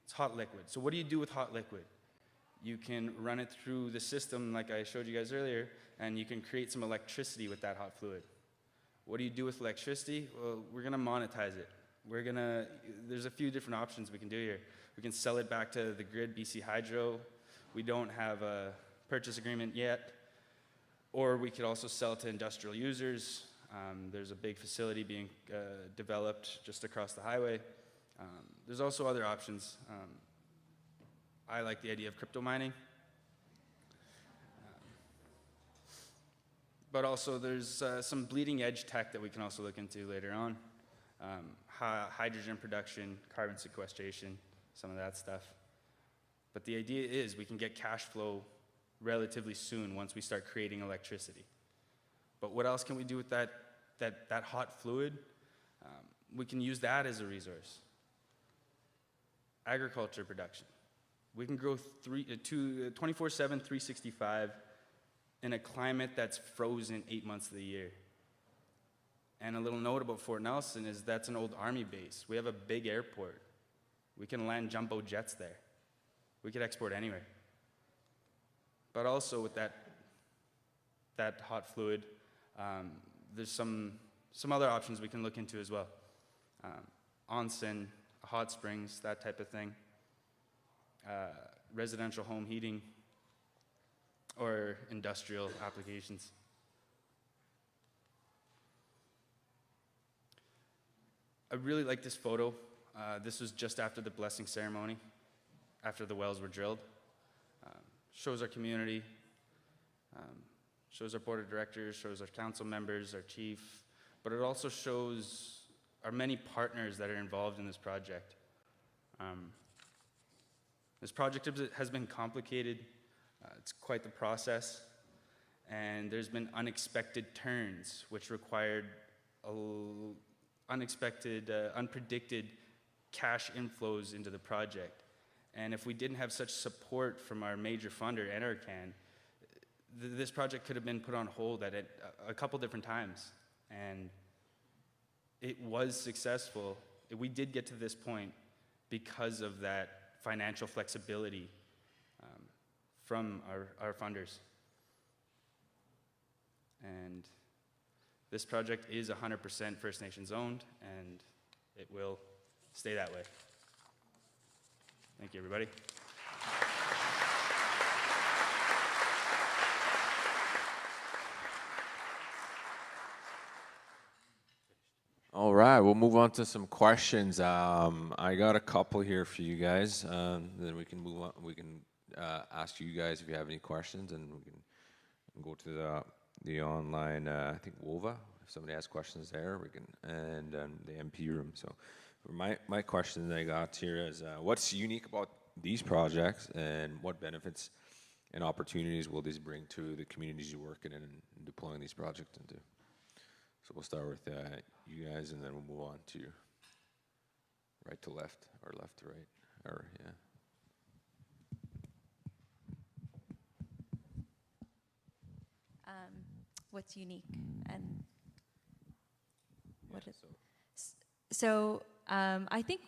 It's hot liquid. So what do you do with hot liquid? You can run it through the system like I showed you guys earlier, and you can create some electricity with that hot fluid. What do you do with electricity? Well, we're going to monetize it. There's a few different options we can do here. We can sell it back to the grid, BC Hydro. We don't have a purchase agreement yet. Or we could also sell to industrial users. There's a big facility being developed just across the highway. There's also other options. I like the idea of crypto mining. But also there's some bleeding edge tech that we can also look into later on. Hydrogen production, carbon sequestration, some of that stuff. But the idea is we can get cash flow relatively soon once we start creating electricity. But what else can we do with that hot fluid? We can use that as a resource. Agriculture production. We can grow 24/7, 365 in a climate that's frozen 8 months of the year. And a little note about Fort Nelson is that's an old army base. We have a big airport. We can land jumbo jets there. We could export anywhere. But also with that hot fluid, there's some other options we can look into as well. Onsen, hot springs, that type of thing. Residential home heating, or industrial applications. I really like this photo. This was just after the blessing ceremony, after the wells were drilled. Shows our community, shows our board of directors, shows our council members, our chief, but it also shows our many partners that are involved in this project. This project has been complicated. It's quite the process, and there's been unexpected turns, which required unpredicted cash inflows into the project. And if we didn't have such support from our major funder, NRCan, this project could have been put on hold at a couple different times. And it was successful. We did get to this point because of that financial flexibility from our funders. And this project is 100% First Nations owned, and it will stay that way. Thank you, everybody. All right, we'll move on to some questions. I got a couple here for you guys. Then we can move on. We can ask you guys if you have any questions, and we can go to the online. I think WOVA. If somebody has questions there, we can, and the MP room. So, my question that I got here is, what's unique about these projects, and what benefits and opportunities will these bring to the communities you work in and deploying these projects into? So we'll start with you guys, and then we'll move on to right to left, or left to right, or yeah. What's unique and what is so? I think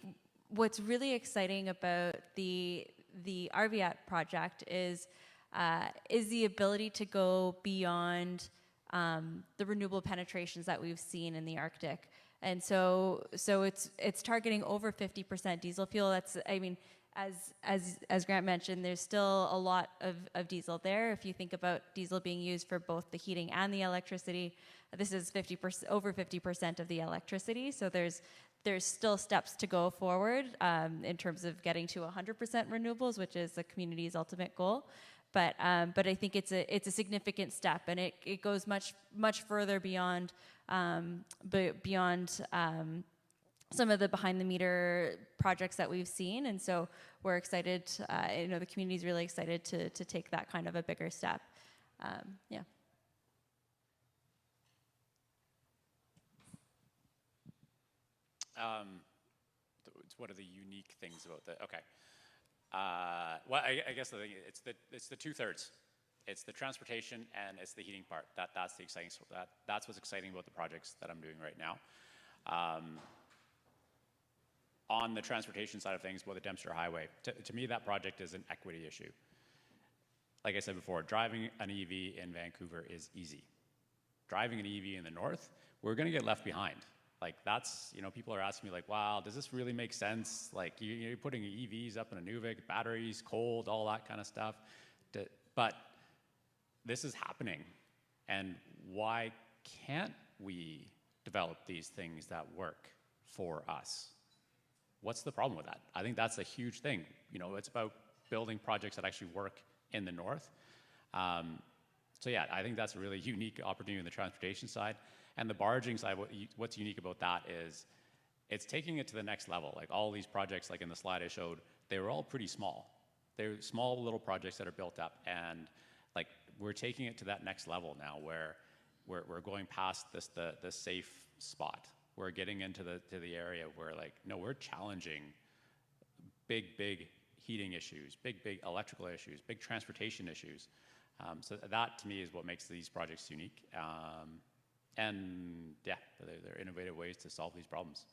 what's really exciting about the RVAT project is the ability to go beyond the renewable penetrations that we've seen in the Arctic. And so it's targeting over 50% diesel fuel. That's, I mean, as Grant mentioned, there's still a lot of diesel there. If you think about diesel being used for both the heating and the electricity, this is over 50% of the electricity. So there's still steps to go forward in terms of getting to 100% renewables, which is the community's ultimate goal. But I think it's a significant step, and it goes much further beyond some of the behind the meter projects that we've seen. And so we're excited. The community's really excited to take that kind of a bigger step. Yeah. What are the unique things about that? Okay. Well, I guess the thing it's the 2/3. It's the transportation and it's the heating part. That's the exciting. That's what's exciting about the projects that I'm doing right now. On the transportation side of things, about the Dempster Highway, to me that project is an equity issue. Like I said before, driving an EV in Vancouver is easy. Driving an EV in the north, we're going to get left behind. Like that's, people are asking me like, wow, does this really make sense? Like you're putting EVs up in a Nuvik, batteries, cold, all that kind of stuff. But this is happening. And why can't we develop these things that work for us? What's the problem with that? I think that's a huge thing. It's about building projects that actually work in the north. So yeah, I think that's a really unique opportunity on the transportation side. And the barging side, what's unique about that is it's taking it to the next level. Like all these projects, like in the slide I showed, they were all pretty small. They're small little projects that are built up, and like we're taking it to that next level now, where we're going past the safe spot. We're getting into the area where we're challenging big heating issues, big electrical issues, big transportation issues. So that to me is what makes these projects unique. And yeah, they're innovative ways to solve these problems.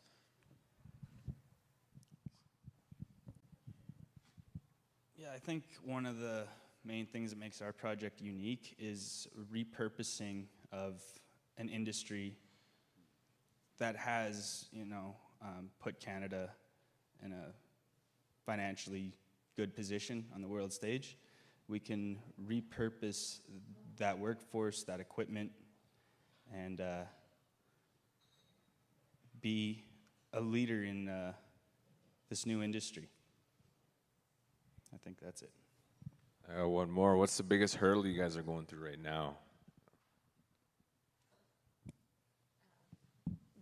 Yeah, I think one of the main things that makes our project unique is repurposing of an industry that has, put Canada in a financially good position on the world stage. We can repurpose that workforce, that equipment, and be a leader in this new industry. I think that's it. One more. What's the biggest hurdle you guys are going through right now?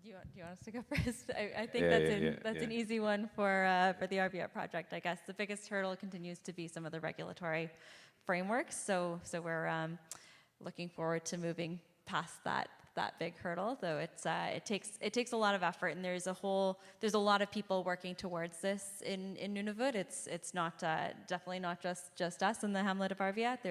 Do you want us to go first? I think that's an easy one for the RVAT project. I guess the biggest hurdle continues to be some of the regulatory frameworks. So we're looking forward to moving past that big hurdle, though it takes a lot of effort, and there's a lot of people working towards this in Nunavut. It's not definitely not just us in the hamlet of RVAT.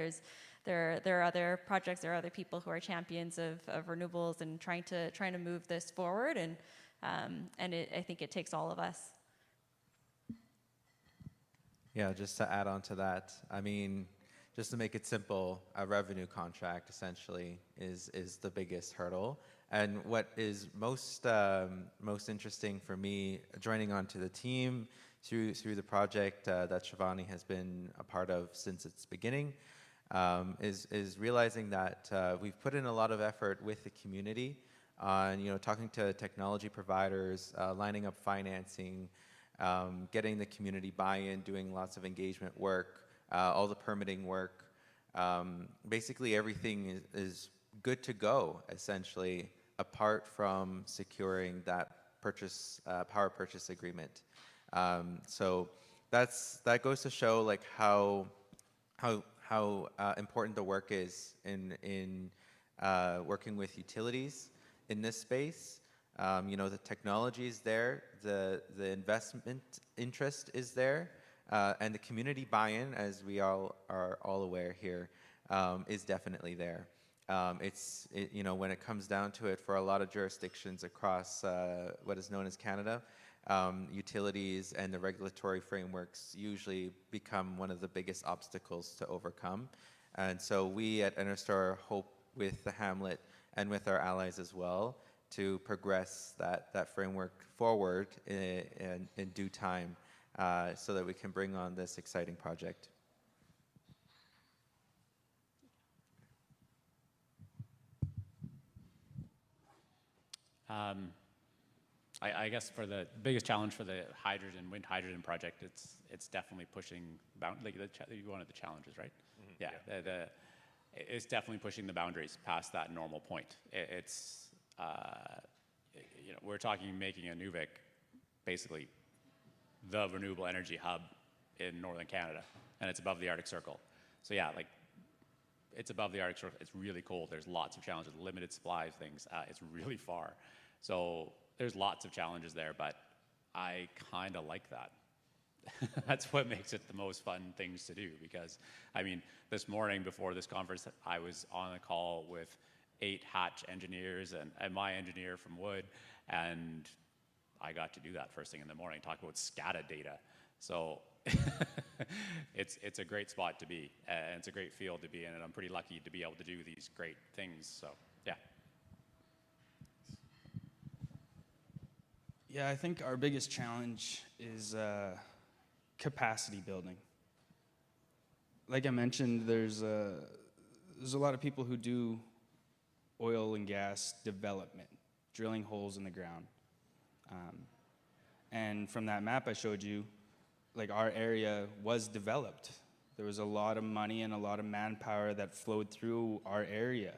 There are other projects, there are other people who are champions of renewables and trying to move this forward, and I think it takes all of us. Yeah, just to add on to that, I mean, just to make it simple, a revenue contract essentially is the biggest hurdle. And what is most interesting for me joining onto the team through the project that Shivani has been a part of since its beginning, is realizing that we've put in a lot of effort with the community on talking to technology providers, lining up financing, getting the community buy-in, doing lots of engagement work, all the permitting work. Basically everything is good to go, essentially, apart from securing that power purchase agreement. So that goes to show like how important the work is in working with utilities in this space. The technology is there, the investment interest is there, and the community buy-in, as we all are all aware here, is definitely there. When it comes down to it, for a lot of jurisdictions across what is known as Canada, utilities and the regulatory frameworks usually become one of the biggest obstacles to overcome. And so we at NRStor hope with the Hamlet and with our allies as well to progress that framework forward in due time so that we can bring on this exciting project. I guess for the biggest challenge for the wind hydrogen project, it's definitely pushing one of the challenges, right? Mm-hmm. Yeah, it's definitely pushing the boundaries past that normal point. We're talking making Inuvik basically the renewable energy hub in northern Canada, and it's above the Arctic Circle. So yeah, it's above the Arctic Circle. It's really cold. There's lots of challenges, limited supply of things. It's really far. So there's lots of challenges there, but I kind of like that. That's what makes it the most fun things to do, because, this morning before this conference, I was on a call with 8 Hatch engineers and my engineer from Wood, and I got to do that first thing in the morning, talk about SCADA data. So it's a great spot to be, and it's a great field to be in, and I'm pretty lucky to be able to do these great things, so yeah. Yeah, I think our biggest challenge is capacity building. Like I mentioned, there's a lot of people who do oil and gas development, drilling holes in the ground. And from that map I showed you, our area was developed. There was a lot of money and a lot of manpower that flowed through our area.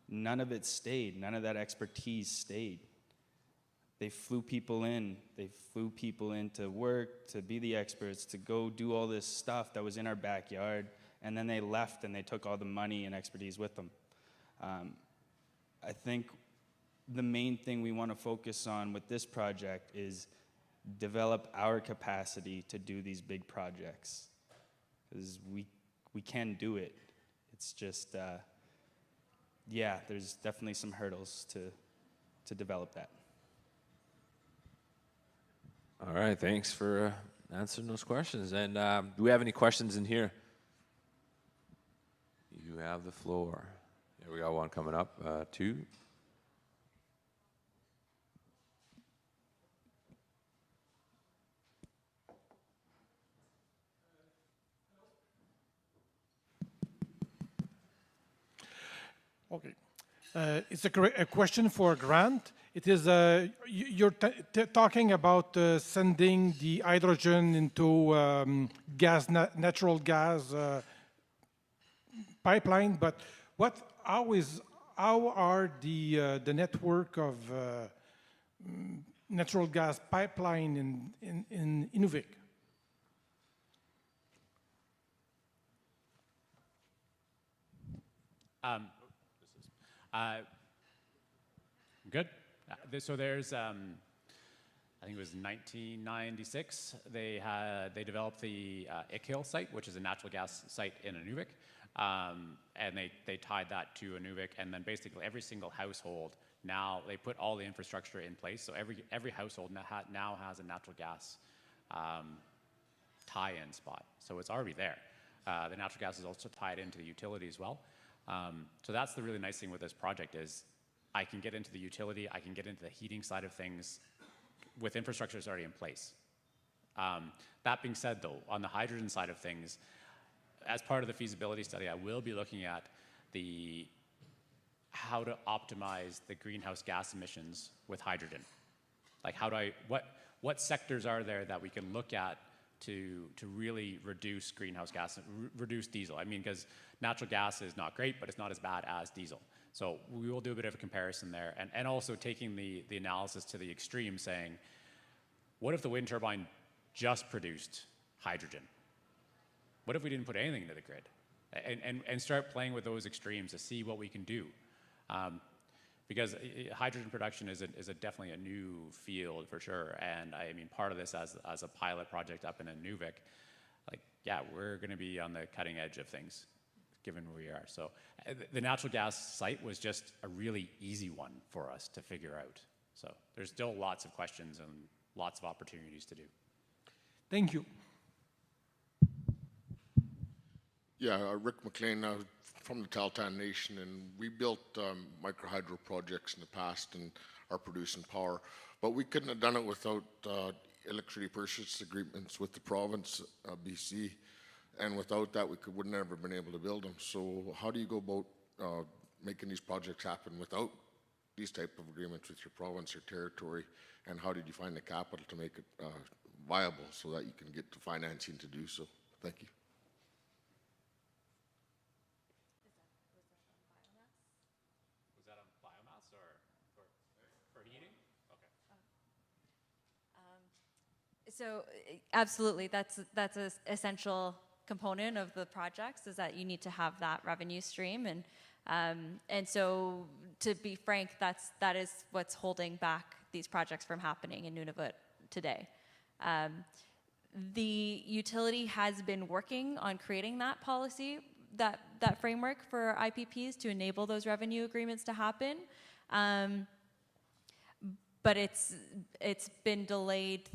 None of it stayed. None of that expertise stayed. They flew people in. They flew people in to work, to be the experts, to go do all this stuff that was in our backyard, and then they left and they took all the money and expertise with them. I think the main thing we want to focus on with this project is develop our capacity to do these big projects, because we can do it. It's just, there's definitely some hurdles to develop that. All right, thanks for answering those questions. And do we have any questions in here? You have the floor. Yeah, we got one coming up, 2. Okay. It's a question for Grant. It is you're talking about sending the hydrogen into natural gas pipeline, but how are the network of natural gas pipeline in Inuvik? Good. So there's, I think it was 1996, they developed the Ickhill site, which is a natural gas site in Inuvik, and they tied that to Inuvik, and then basically every single household now, they put all the infrastructure in place, so every household now has a natural gas tie-in spot, so it's already there. The natural gas is also tied into the utility as well. So that's the really nice thing with this project is I can get into the utility, I can get into the heating side of things with infrastructure that's already in place. That being said, though, on the hydrogen side of things, as part of the feasibility study, I will be looking at how to optimize the greenhouse gas emissions with hydrogen. Like what sectors are there that we can look at to really reduce greenhouse gas, reduce diesel? I mean, because natural gas is not great, but it's not as bad as diesel. So we will do a bit of a comparison there, and also taking the analysis to the extreme, saying, what if the wind turbine just produced hydrogen? What if we didn't put anything into the grid? And start playing with those extremes to see what we can do. Because hydrogen production is definitely a new field for sure. And I mean, part of this as a pilot project up in Inuvik, like, yeah, we're going to be on the cutting edge of things, given where we are. So the natural gas site was just a really easy one for us to figure out. So there's still lots of questions and lots of opportunities to do. Thank you. Yeah, Rick McLean from the Tahltan Nation, and we built microhydro projects in the past and are producing power, but we couldn't have done it without electricity purchase agreements with the province of BC, and without that we would never been able to build them. So how do you go about making these projects happen without these type of agreements with your province or territory, and how did you find the capital to make it viable so that you can get the financing to do so? Thank you. Was that on biomass or for heating? Okay. So absolutely, that's an essential component of the projects, is that you need to have that revenue stream, and so to be frank, that is what's holding back these projects from happening in Nunavut today. The utility has been working on creating that policy, that framework for IPPs to enable those revenue agreements to happen, but it's been delayed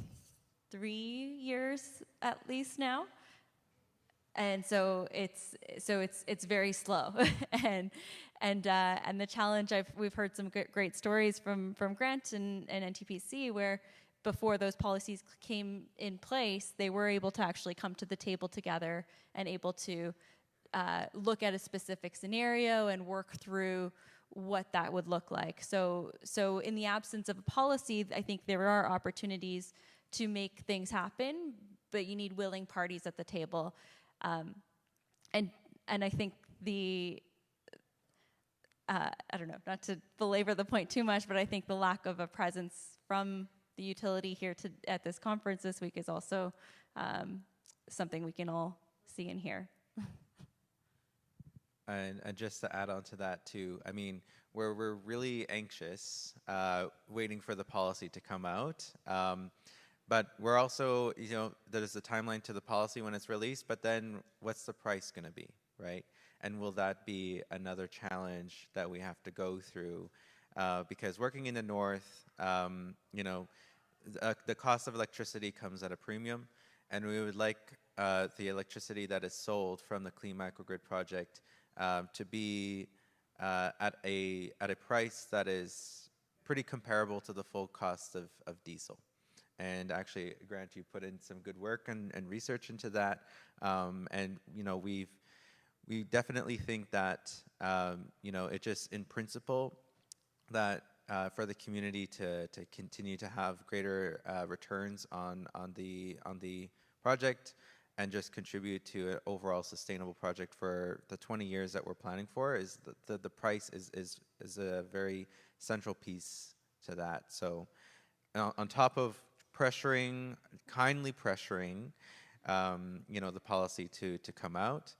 3 years at least now, and so it's very slow. and the challenge, we've heard some great stories from Grant and NTPC, where before those policies came in place, they were able to actually come to the table together and able to look at a specific scenario and work through what that would look like. So in the absence of a policy, I think there are opportunities to make things happen, but you need willing parties at the table. And I think I don't know, not to belabor the point too much, but I think the lack of a presence from the utility here at this conference this week is also something we can all see and hear. And just to add on to that too, I mean, we're really anxious, waiting for the policy to come out. But we're also, there's a timeline to the policy when it's released, but then what's the price going to be, right? And will that be another challenge that we have to go through? Because working in the north, the cost of electricity comes at a premium, and we would like the electricity that is sold from the Clean Microgrid project to be at a price that is pretty comparable to the full cost of diesel. And actually, Grant, you put in some good work and research into that, and we definitely think that it just in principle that for the community to continue to have greater returns on the project and just contribute to an overall sustainable project for the 20 years that we're planning for, is the price is a very central piece to that. So on top of kindly pressuring the policy to come out,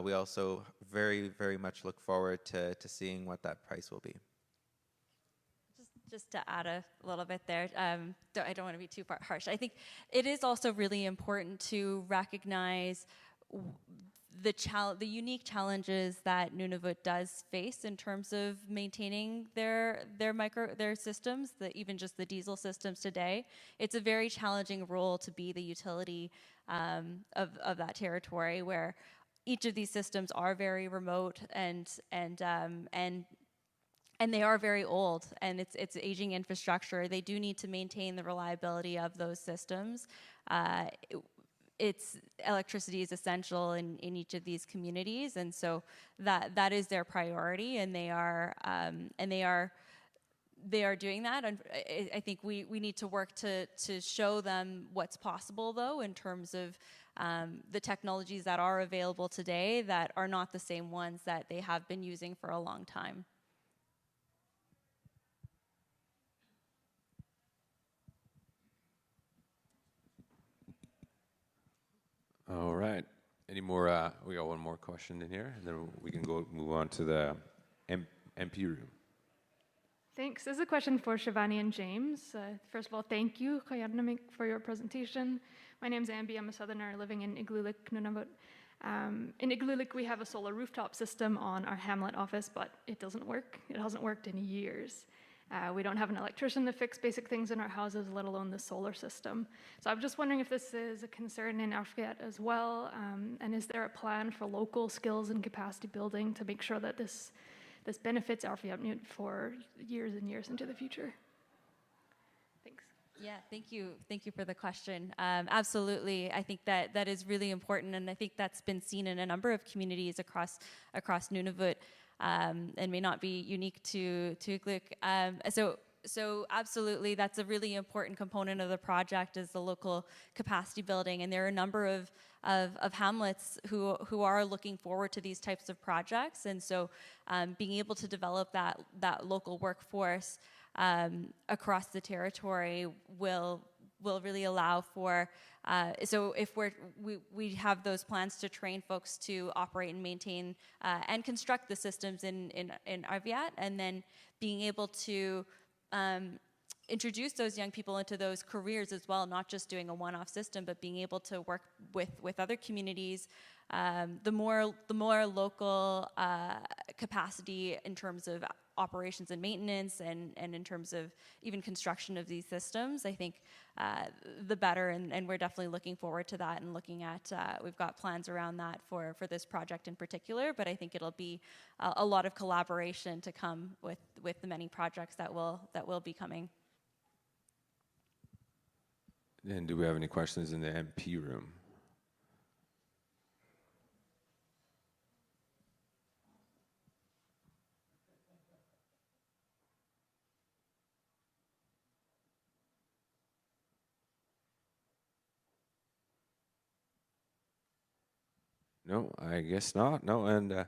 we also very, very much look forward to seeing what that price will be. Just to add a little bit there, I don't want to be too harsh. I think it is also really important to recognize the unique challenges that Nunavut does face in terms of maintaining their systems, even just the diesel systems today. It's a very challenging role to be the utility of that territory, where each of these systems are very remote and and they are very old, and it's aging infrastructure. They do need to maintain the reliability of those systems. Electricity is essential in each of these communities, and so that is their priority, and they are doing that. And I think we need to work to show them what's possible, though, in terms of the technologies that are available today that are not the same ones that they have been using for a long time. All right. Any more? We got one more question in here, and then we can move on to the MP room. Thanks. This is a question for Shivani and James. First of all, thank you, Kayarnamik, for your presentation. My name's Ambi. I'm a southerner living in Igloolik, Nunavut. In Igloolik, we have a solar rooftop system on our hamlet office, but it doesn't work. It hasn't worked in years. We don't have an electrician to fix basic things in our houses, let alone the solar system. So I'm just wondering if this is a concern in Arviat as well, and is there a plan for local skills and capacity building to make sure that this benefits Arviat for years and years into the future? Thanks. Yeah, thank you. Thank you for the question. Absolutely, I think that is really important, and I think that's been seen in a number of communities across Nunavut. And may not be unique to Igloolik. So absolutely, that's a really important component of the project, is the local capacity building. And there are a number of hamlets who are looking forward to these types of projects. And so being able to develop that local workforce across the territory will really allow for, so if we have those plans to train folks to operate and maintain and construct the systems in Arviat, and then being able to introduce those young people into those careers as well, not just doing a one-off system, but being able to work with other communities. The more local capacity in terms of operations and maintenance, and in terms of even construction of these systems, I think the better, and we're definitely looking forward to that, and looking at, we've got plans around that for this project in particular, but I think it'll be a lot of collaboration to come with the many projects that will be coming. And do we have any questions in the MP room? No, I guess not. No, and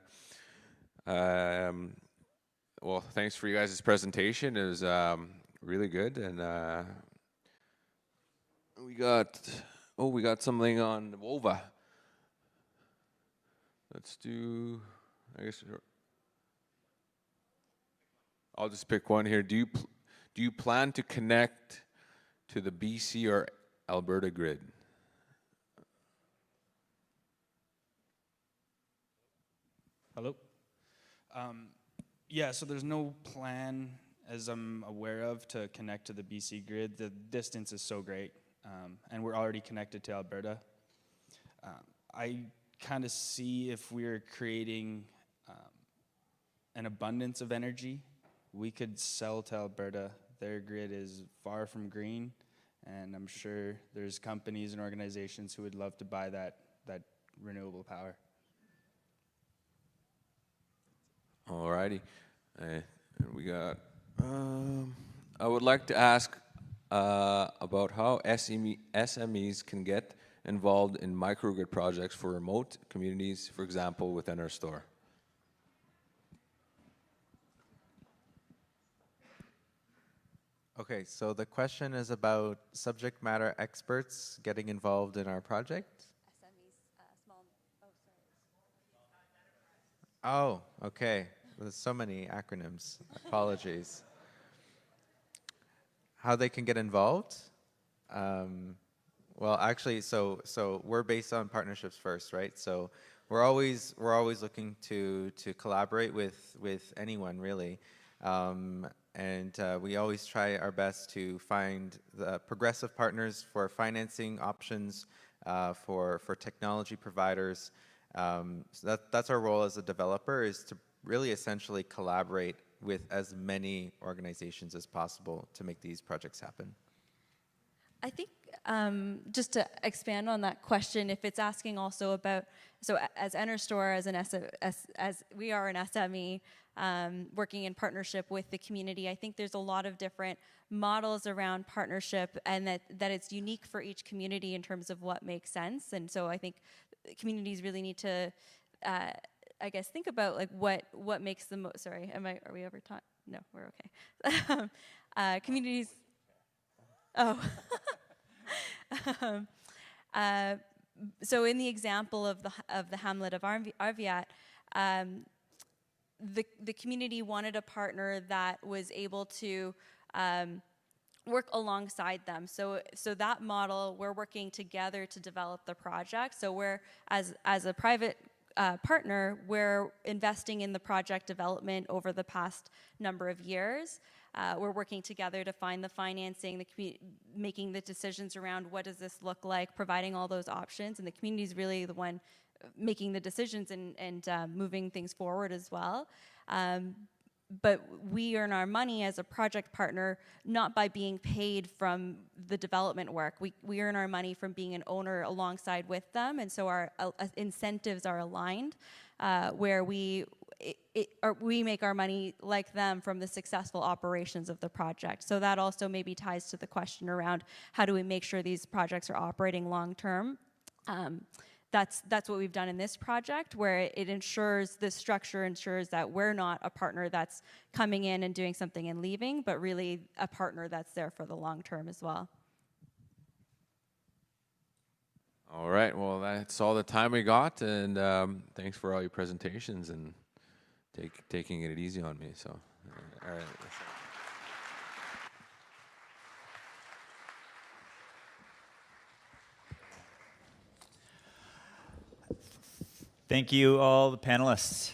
well, thanks for you guys' presentation. It was really good, and we got something on WOVA. Let's do, I guess, I'll just pick one here. Do you plan to connect to the BC or Alberta grid? Hello? Yeah, so there's no plan, as I'm aware of, to connect to the BC grid. The distance is so great, and we're already connected to Alberta. I kind of see, if we're creating an abundance of energy, we could sell to Alberta. Their grid is far from green, and I'm sure there's companies and organizations who would love to buy that renewable power. Alrighty, we got. I would like to ask about how SMEs can get involved in microgrid projects for remote communities, for example, with NRStor. Okay, so the question is about subject matter experts getting involved in our project. Oh, okay. There's so many acronyms. Apologies. How they can get involved? Well, actually, so we're based on partnerships first, right? So we're always looking to collaborate with anyone, really, and we always try our best to find the progressive partners for financing options, for technology providers. So that's our role as a developer, is to really essentially collaborate with as many organizations as possible to make these projects happen. I think just to expand on that question, if it's asking also about, so as NRStor, as we are an SME working in partnership with the community, I think there's a lot of different models around partnership, and that it's unique for each community in terms of what makes sense. And so I think communities really need to, I guess, think about like what makes the most. Sorry, are we over time? No, we're okay. Communities. Oh. So in the example of the hamlet of Arviat, the community wanted a partner that was able to work alongside them. So that model, we're working together to develop the project. So we're, as a private partner, we're investing in the project development over the past number of years. We're working together to find the financing, making the decisions around what does this look like, providing all those options, and the community is really the one making the decisions and moving things forward as well. But we earn our money as a project partner not by being paid from the development work. We earn our money from being an owner alongside with them, and so our incentives are aligned, where we make our money like them from the successful operations of the project. So that also maybe ties to the question around how do we make sure these projects are operating long term. That's what we've done in this project, where it ensures, this structure ensures that we're not a partner that's coming in and doing something and leaving, but really a partner that's there for the long term as well. All right, well, that's all the time we got, and thanks for all your presentations and taking it easy on me. So, all right. Thank you all the panelists.